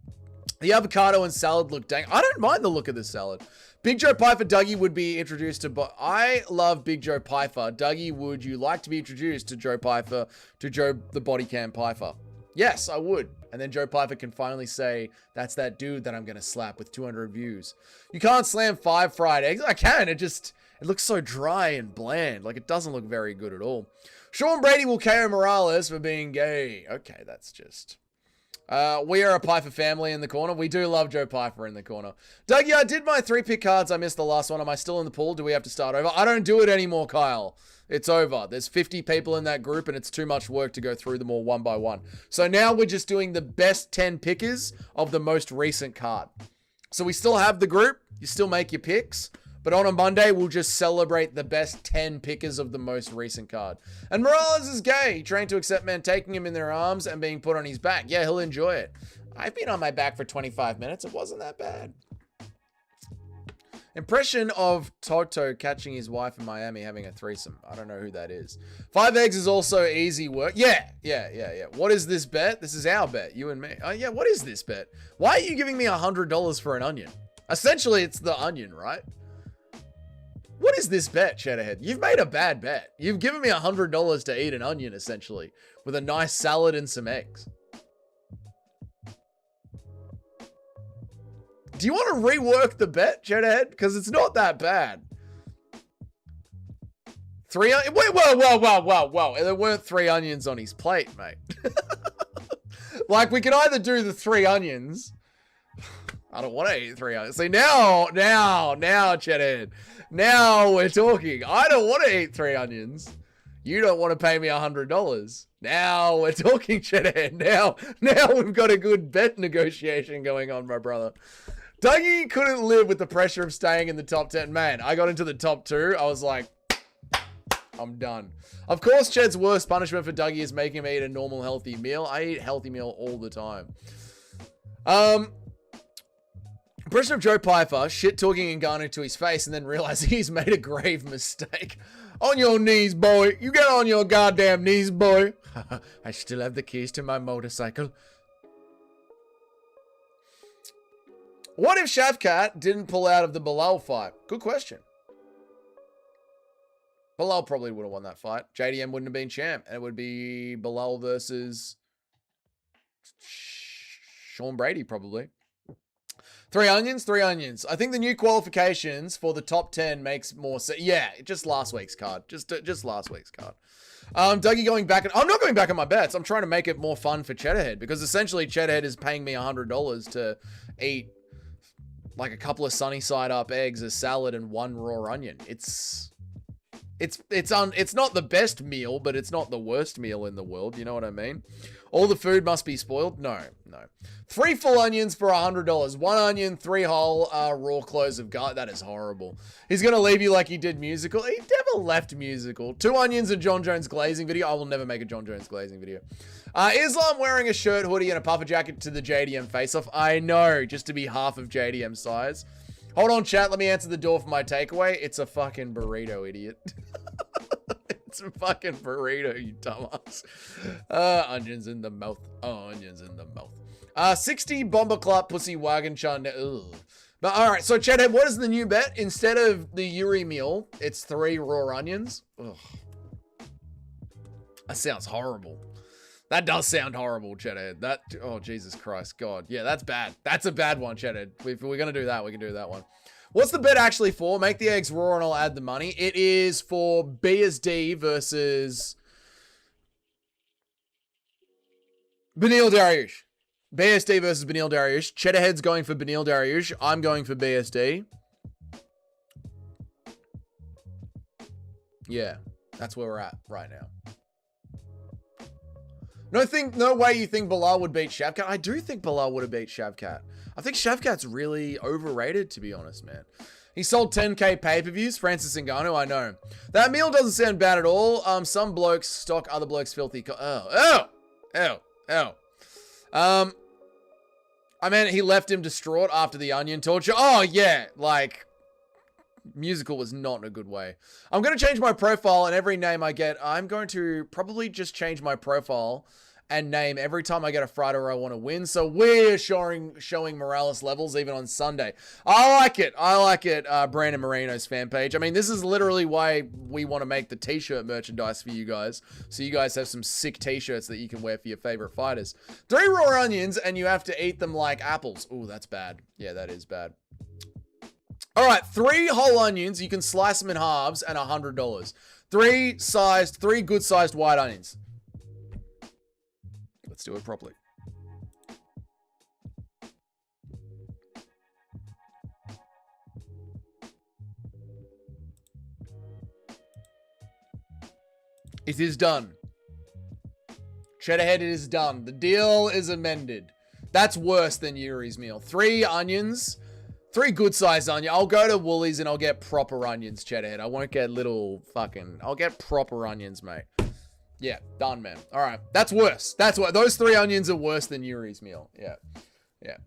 The avocado and salad look dang. I don't mind the look of this salad. Big Joe Pyfer, Dougie would be introduced to... I love Big Joe Pyfer. Dougie, would you like to be introduced to Joe Pyfer, to Joe the Body Cam Pyfer? Yes, I would. And then Joe Pyfer can finally say, that's that dude that I'm going to slap with 200 views. You can't slam 5 fried eggs. I can. It looks so dry and bland. Like, it doesn't look very good at all. Sean Brady will KO Morales for being gay. Okay, that's just... we are a Pyfer family in the corner. We do love Joe Pyfer in the corner. Dougie, I did my 3-pick cards. I missed the last one. Am I still in the pool? Do we have to start over? I don't do it anymore, Kyle. It's over. There's 50 people in that group, and it's too much work to go through them all one by one. So now we're just doing the best 10 pickers of the most recent card. So we still have the group. You still make your picks. But on a Monday, we'll just celebrate the best 10 pickers of the most recent card. And Morales is gay. He trained to accept men taking him in their arms and being put on his back. Yeah, he'll enjoy it. I've been on my back for 25 minutes. It wasn't that bad. Impression of Toto catching his wife in Miami having a threesome. I don't know who that is. 5 eggs is also easy work. Yeah. What is this bet? This is our bet, you and me. Oh, yeah, what is this bet? Why are you giving me $100 for an onion? Essentially, it's the onion, right? What is this bet, Cheddarhead? You've made a bad bet. You've given me $100 to eat an onion, essentially, with a nice salad and some eggs. Do you want to rework the bet, Cheddarhead? Because it's not that bad. Wait, whoa. There weren't 3 onions on his plate, mate. Like, we can either do the 3 onions. I don't want to eat 3 onions. See, now, Cheddarhead. Now we're talking. I don't want to eat 3 onions. You don't want to pay me $100. Now we're talking, Cheddarhead. Now we've got a good bet negotiation going on, my brother. Dougie couldn't live with the pressure of staying in the top 10. Man, I got into the top 2. I was like, I'm done. Of course, Ched's worst punishment for Dougie is making him eat a normal, healthy meal. I eat a healthy meal all the time. Impression of Joe Pyfer, shit-talking Ngannou to his face and then realizing he's made a grave mistake. On your knees, boy. You get on your goddamn knees, boy. I still have the keys to my motorcycle. What if Shavkat didn't pull out of the Bilal fight? Good question. Bilal probably would have won that fight. JDM wouldn't have been champ. And it would be Bilal versus Sean Brady, probably. 3 onions? 3 onions. I think the new qualifications for the top 10 makes more sense. Yeah, just last week's card. Just last week's card. Dougie going back. I'm not going back on my bets. I'm trying to make it more fun for Cheddarhead because essentially Cheddarhead is paying me $100 to eat like a couple of sunny side up eggs, a salad, and 1 raw onion. It's not the best meal, but it's not the worst meal in the world. You know what I mean? All the food must be spoiled. No. 3 full onions for $100. 1 onion, 3 whole raw cloves of garlic. That is horrible. He's going to leave you like he did musical. He never left musical. 2 onions, a John Jones glazing video. I will never make a John Jones glazing video. Islam wearing a shirt, hoodie, and a puffer jacket to the JDM face-off. I know, just to be half of JDM size. Hold on, chat. Let me answer the door for my takeaway. It's a fucking burrito, idiot. It's a fucking burrito, you dumbass. Onions in the mouth. Onions in the mouth. 60 Bomber Club Pussy Wagon Chun. Ugh. But alright, so Chadhead, what is the new bet? Instead of the Yuri meal, it's 3 raw onions. Ugh. That sounds horrible. That does sound horrible, Chadhead. That, oh, Jesus Christ, God. Yeah, that's bad. That's a bad one, Chadhead. If we're going to do that, we can do that one. What's the bet actually for? Make the eggs raw and I'll add the money. It is for BSD versus Benil Dariush. BSD versus Benil Dariush. Cheddarhead's going for Benil Dariush. I'm going for BSD. Yeah, that's where we're at right now. No way you think Bilal would beat Shavkat. I do think Bilal would have beat Shavkat. I think Shavkat's really overrated, to be honest, man. He sold 10K pay-per-views. Francis Ngannou, I know. That meal doesn't sound bad at all. Some blokes stock other blokes filthy. I mean, he left him distraught after the onion torture. Oh, yeah. Like, musical was not in a good way. I'm going to change my profile, and every name I get, I'm going to probably just change my profile and name every time I get a fighter I want to win. So we're showing Morales levels even on Sunday. I like it. Brandon Moreno's fan page. I mean, this is literally why we want to make the t-shirt merchandise for you guys. So you guys have some sick t-shirts that you can wear for your favorite fighters. 3 raw onions, and you have to eat them like apples. Ooh, that's bad. Yeah, that is bad. All right, 3 whole onions. You can slice them in halves and $100. 3 good sized white onions. Let's do it properly. It is done. Cheddarhead, it is done. The deal is amended. That's worse than Yuri's meal. 3 onions. 3 good-sized onions. I'll go to Woolies and I'll get proper onions, Cheddarhead. I won't get little fucking... I'll get proper onions, mate. Yeah, done, man. All right, that's worse. That's what those 3 onions are worse than Yuri's meal. Yeah,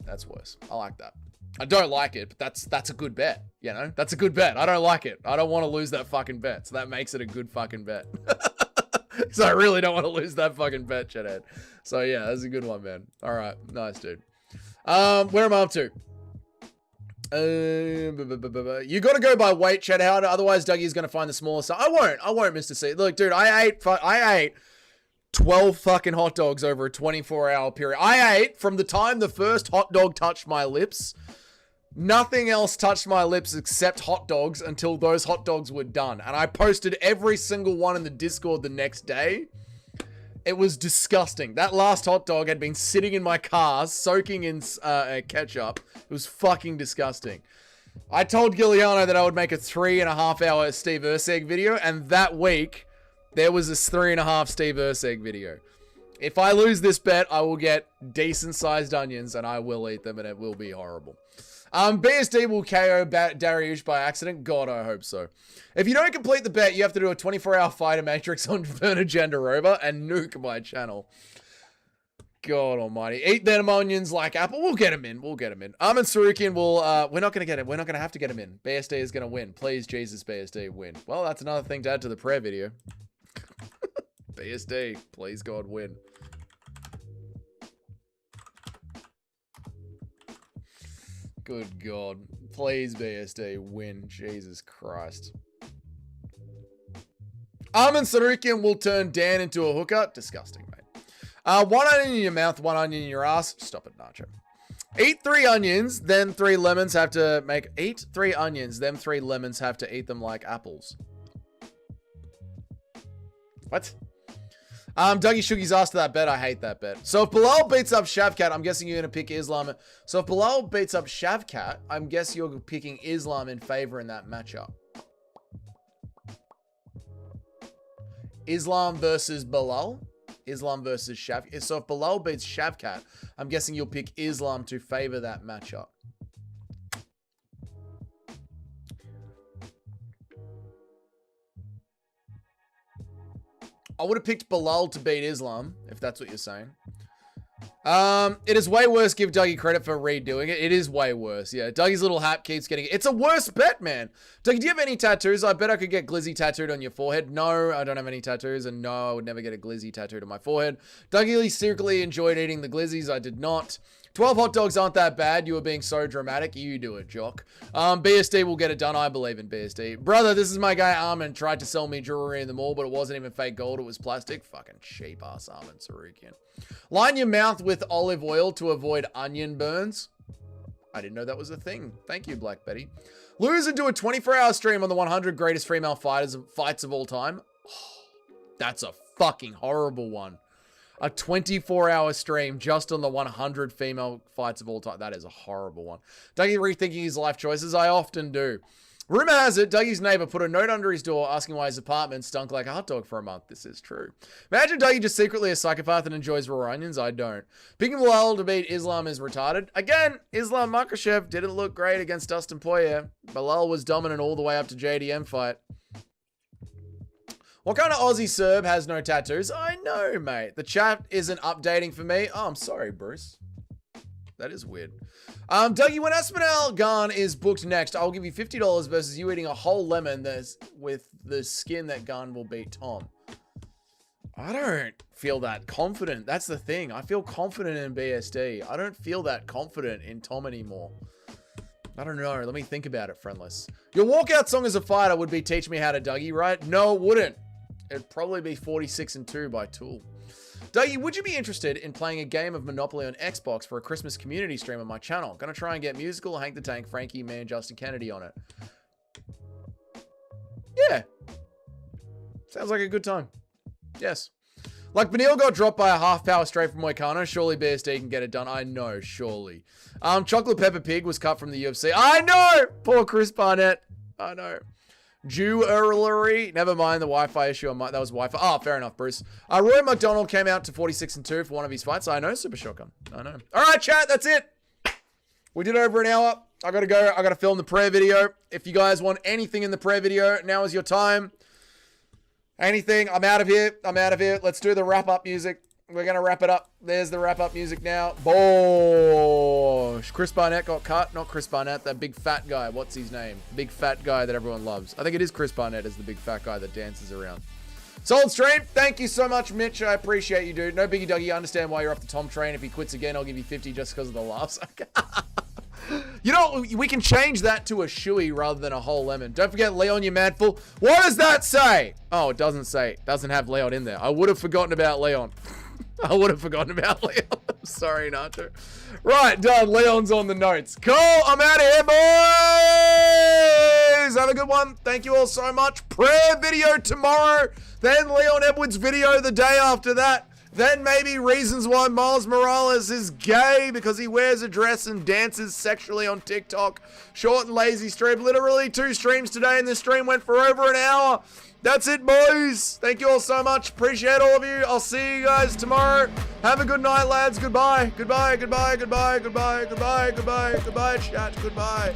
that's worse. I like that. I don't like it, but that's a good bet. You know, that's a good bet. I don't like it. I don't want to lose that fucking bet, so that makes it a good fucking bet. So I really don't want to lose that fucking bet, Chedhead. So yeah, that's a good one, man. All right, nice, dude. Where am I up to? You got to go by weight, Chad Howard. Otherwise, Dougie's going to find the smallest. I won't, Mr. C. Look, dude, I ate 12 fucking hot dogs over a 24-hour period. I ate from the time the first hot dog touched my lips. Nothing else touched my lips except hot dogs until those hot dogs were done. And I posted every single one in the Discord the next day. It was disgusting. That last hot dog had been sitting in my car, soaking in ketchup. It was fucking disgusting. I told Giuliano that I would make a 3.5-hour Steve Erceg video, and that week, there was this 3.5 Steve Erceg video. If I lose this bet, I will get decent-sized onions, and I will eat them, and it will be horrible. BSD will KO Dariush by accident. God, I hope so. If you don't complete the bet, you have to do a 24-hour fighter matrix on Verna Jandarova and nuke my channel. God almighty. Eat them onions like apple. We'll get him in. Armin Sarukian will, we're not going to get him. We're not going to have to get him in. BSD is going to win. Please, Jesus, BSD, win. Well, that's another thing to add to the prayer video. BSD, please, God, win. Good God. Please, BSD, win. Jesus Christ. Armin Sarukian will turn Dan into a hooker. Disgusting, mate. 1 onion in your mouth, 1 onion in your ass. Stop it, Nacho. Eat 3 onions, then 3 lemons have to make... Eat 3 onions, then 3 lemons have to eat them like apples. What? Dougie Shoogie's asked that bet. I hate that bet. So if Bilal beats up Shavkat, I'm guessing you're going to pick Islam. So if Bilal beats up Shavkat, I'm guessing you're picking Islam in favor in that matchup. Islam versus Bilal? Islam versus Shavkat. So if Bilal beats Shavkat, I'm guessing you'll pick Islam to favor that matchup. I would have picked Bilal to beat Islam, if that's what you're saying. It is way worse. Give Dougie credit for redoing it. It is way worse. Yeah, Dougie's little hat keeps getting... It's a worse bet, man. Dougie, do you have any tattoos? I bet I could get Glizzy tattooed on your forehead. No, I don't have any tattoos, and no, I would never get a Glizzy tattooed on my forehead. Dougie secretly enjoyed eating the Glizzies. I did not. 12 hot dogs aren't that bad. You were being so dramatic. You do it, Jock. BSD will get it done. I believe in BSD. Brother, this is my guy Armin. Tried to sell me jewelry in the mall, but it wasn't even fake gold. It was plastic. Fucking cheap ass Armin Sarukian. Line your mouth with olive oil to avoid onion burns. I didn't know that was a thing. Thank you, Black Betty. Lose and do a 24-hour stream on the 100 greatest female fights of all time. Oh, that's a fucking horrible one. A 24-hour stream just on the 100 female fights of all time. That is a horrible one. Dougie rethinking his life choices? I often do. Rumor has it, Dougie's neighbor put a note under his door asking why his apartment stunk like a hot dog for a month. This is true. Imagine Dougie just secretly a psychopath and enjoys raw onions. I don't. Picking Bilal to beat Islam is retarded. Again, Islam Makhachev didn't look great against Dustin Poirier. Bilal was dominant all the way up to JDM fight. What kind of Aussie Serb has no tattoos? I know, mate. The chat isn't updating for me. Oh, I'm sorry, Bruce. That is weird. Dougie, when Aspinall Gun is booked next, I'll give you $50 versus you eating a whole lemon with the skin that Gun will beat Tom. I don't feel that confident. That's the thing. I feel confident in BSD. I don't feel that confident in Tom anymore. I don't know. Let me think about it, friendless. Your walkout song as a fighter would be Teach Me How to Dougie, right? No, it wouldn't. It'd probably be 46 and 2 by Tool. Dougie, would you be interested in playing a game of Monopoly on Xbox for a Christmas community stream on my channel? Gonna try and get Musical, Hank the Tank, Frankie, Man, Justin Kennedy on it. Yeah. Sounds like a good time. Yes. Like, Benil got dropped by a half power straight from Moicano. Surely BSD can get it done. I know, surely. Chocolate Pepper Pig was cut from the UFC. I know! Poor Chris Barnett. I know. Jewelry. Never mind the Wi-Fi issue. That was Wi-Fi. Oh, fair enough, Bruce. Roy McDonald came out to 46 and 2 for one of his fights. I know, Super Shotgun. I know. All right, chat. That's it. We did over an hour. I got to go. I got to film the prayer video. If you guys want anything in the prayer video, now is your time. Anything. I'm out of here. I'm out of here. Let's do the wrap-up music. We're going to wrap it up. There's the wrap-up music now. Bosh. Chris Barnett got cut. Not Chris Barnett. That big fat guy. What's his name? Big fat guy that everyone loves. I think it is Chris Barnett as the big fat guy that dances around. Solid stream. Thank you so much, Mitch. I appreciate you, dude. No biggie, Dougie. I understand why you're off the Tom train. If he quits again, I'll give you 50 just because of the laughs. You know, we can change that to a shoey rather than a whole lemon. Don't forget, Leon, you mad fool. What does that say? Oh, it doesn't say. It doesn't have Leon in there. I would have forgotten about Leon. I would have forgotten about Leon. I'm sorry, Nacho. Right, done. Leon's on the notes. Cool. I'm out of here, boys. Have a good one. Thank you all so much. Prayer video tomorrow. Then Leon Edwards video the day after that. Then maybe reasons why Miles Morales is gay because he wears a dress and dances sexually on TikTok. Short and lazy stream. Literally 2 streams today, and this stream went for over an hour. That's it, boys. Thank you all so much. Appreciate all of you. I'll see you guys tomorrow. Have a good night, lads. Goodbye. Goodbye, goodbye, goodbye, goodbye, goodbye, goodbye, goodbye, chat. Goodbye.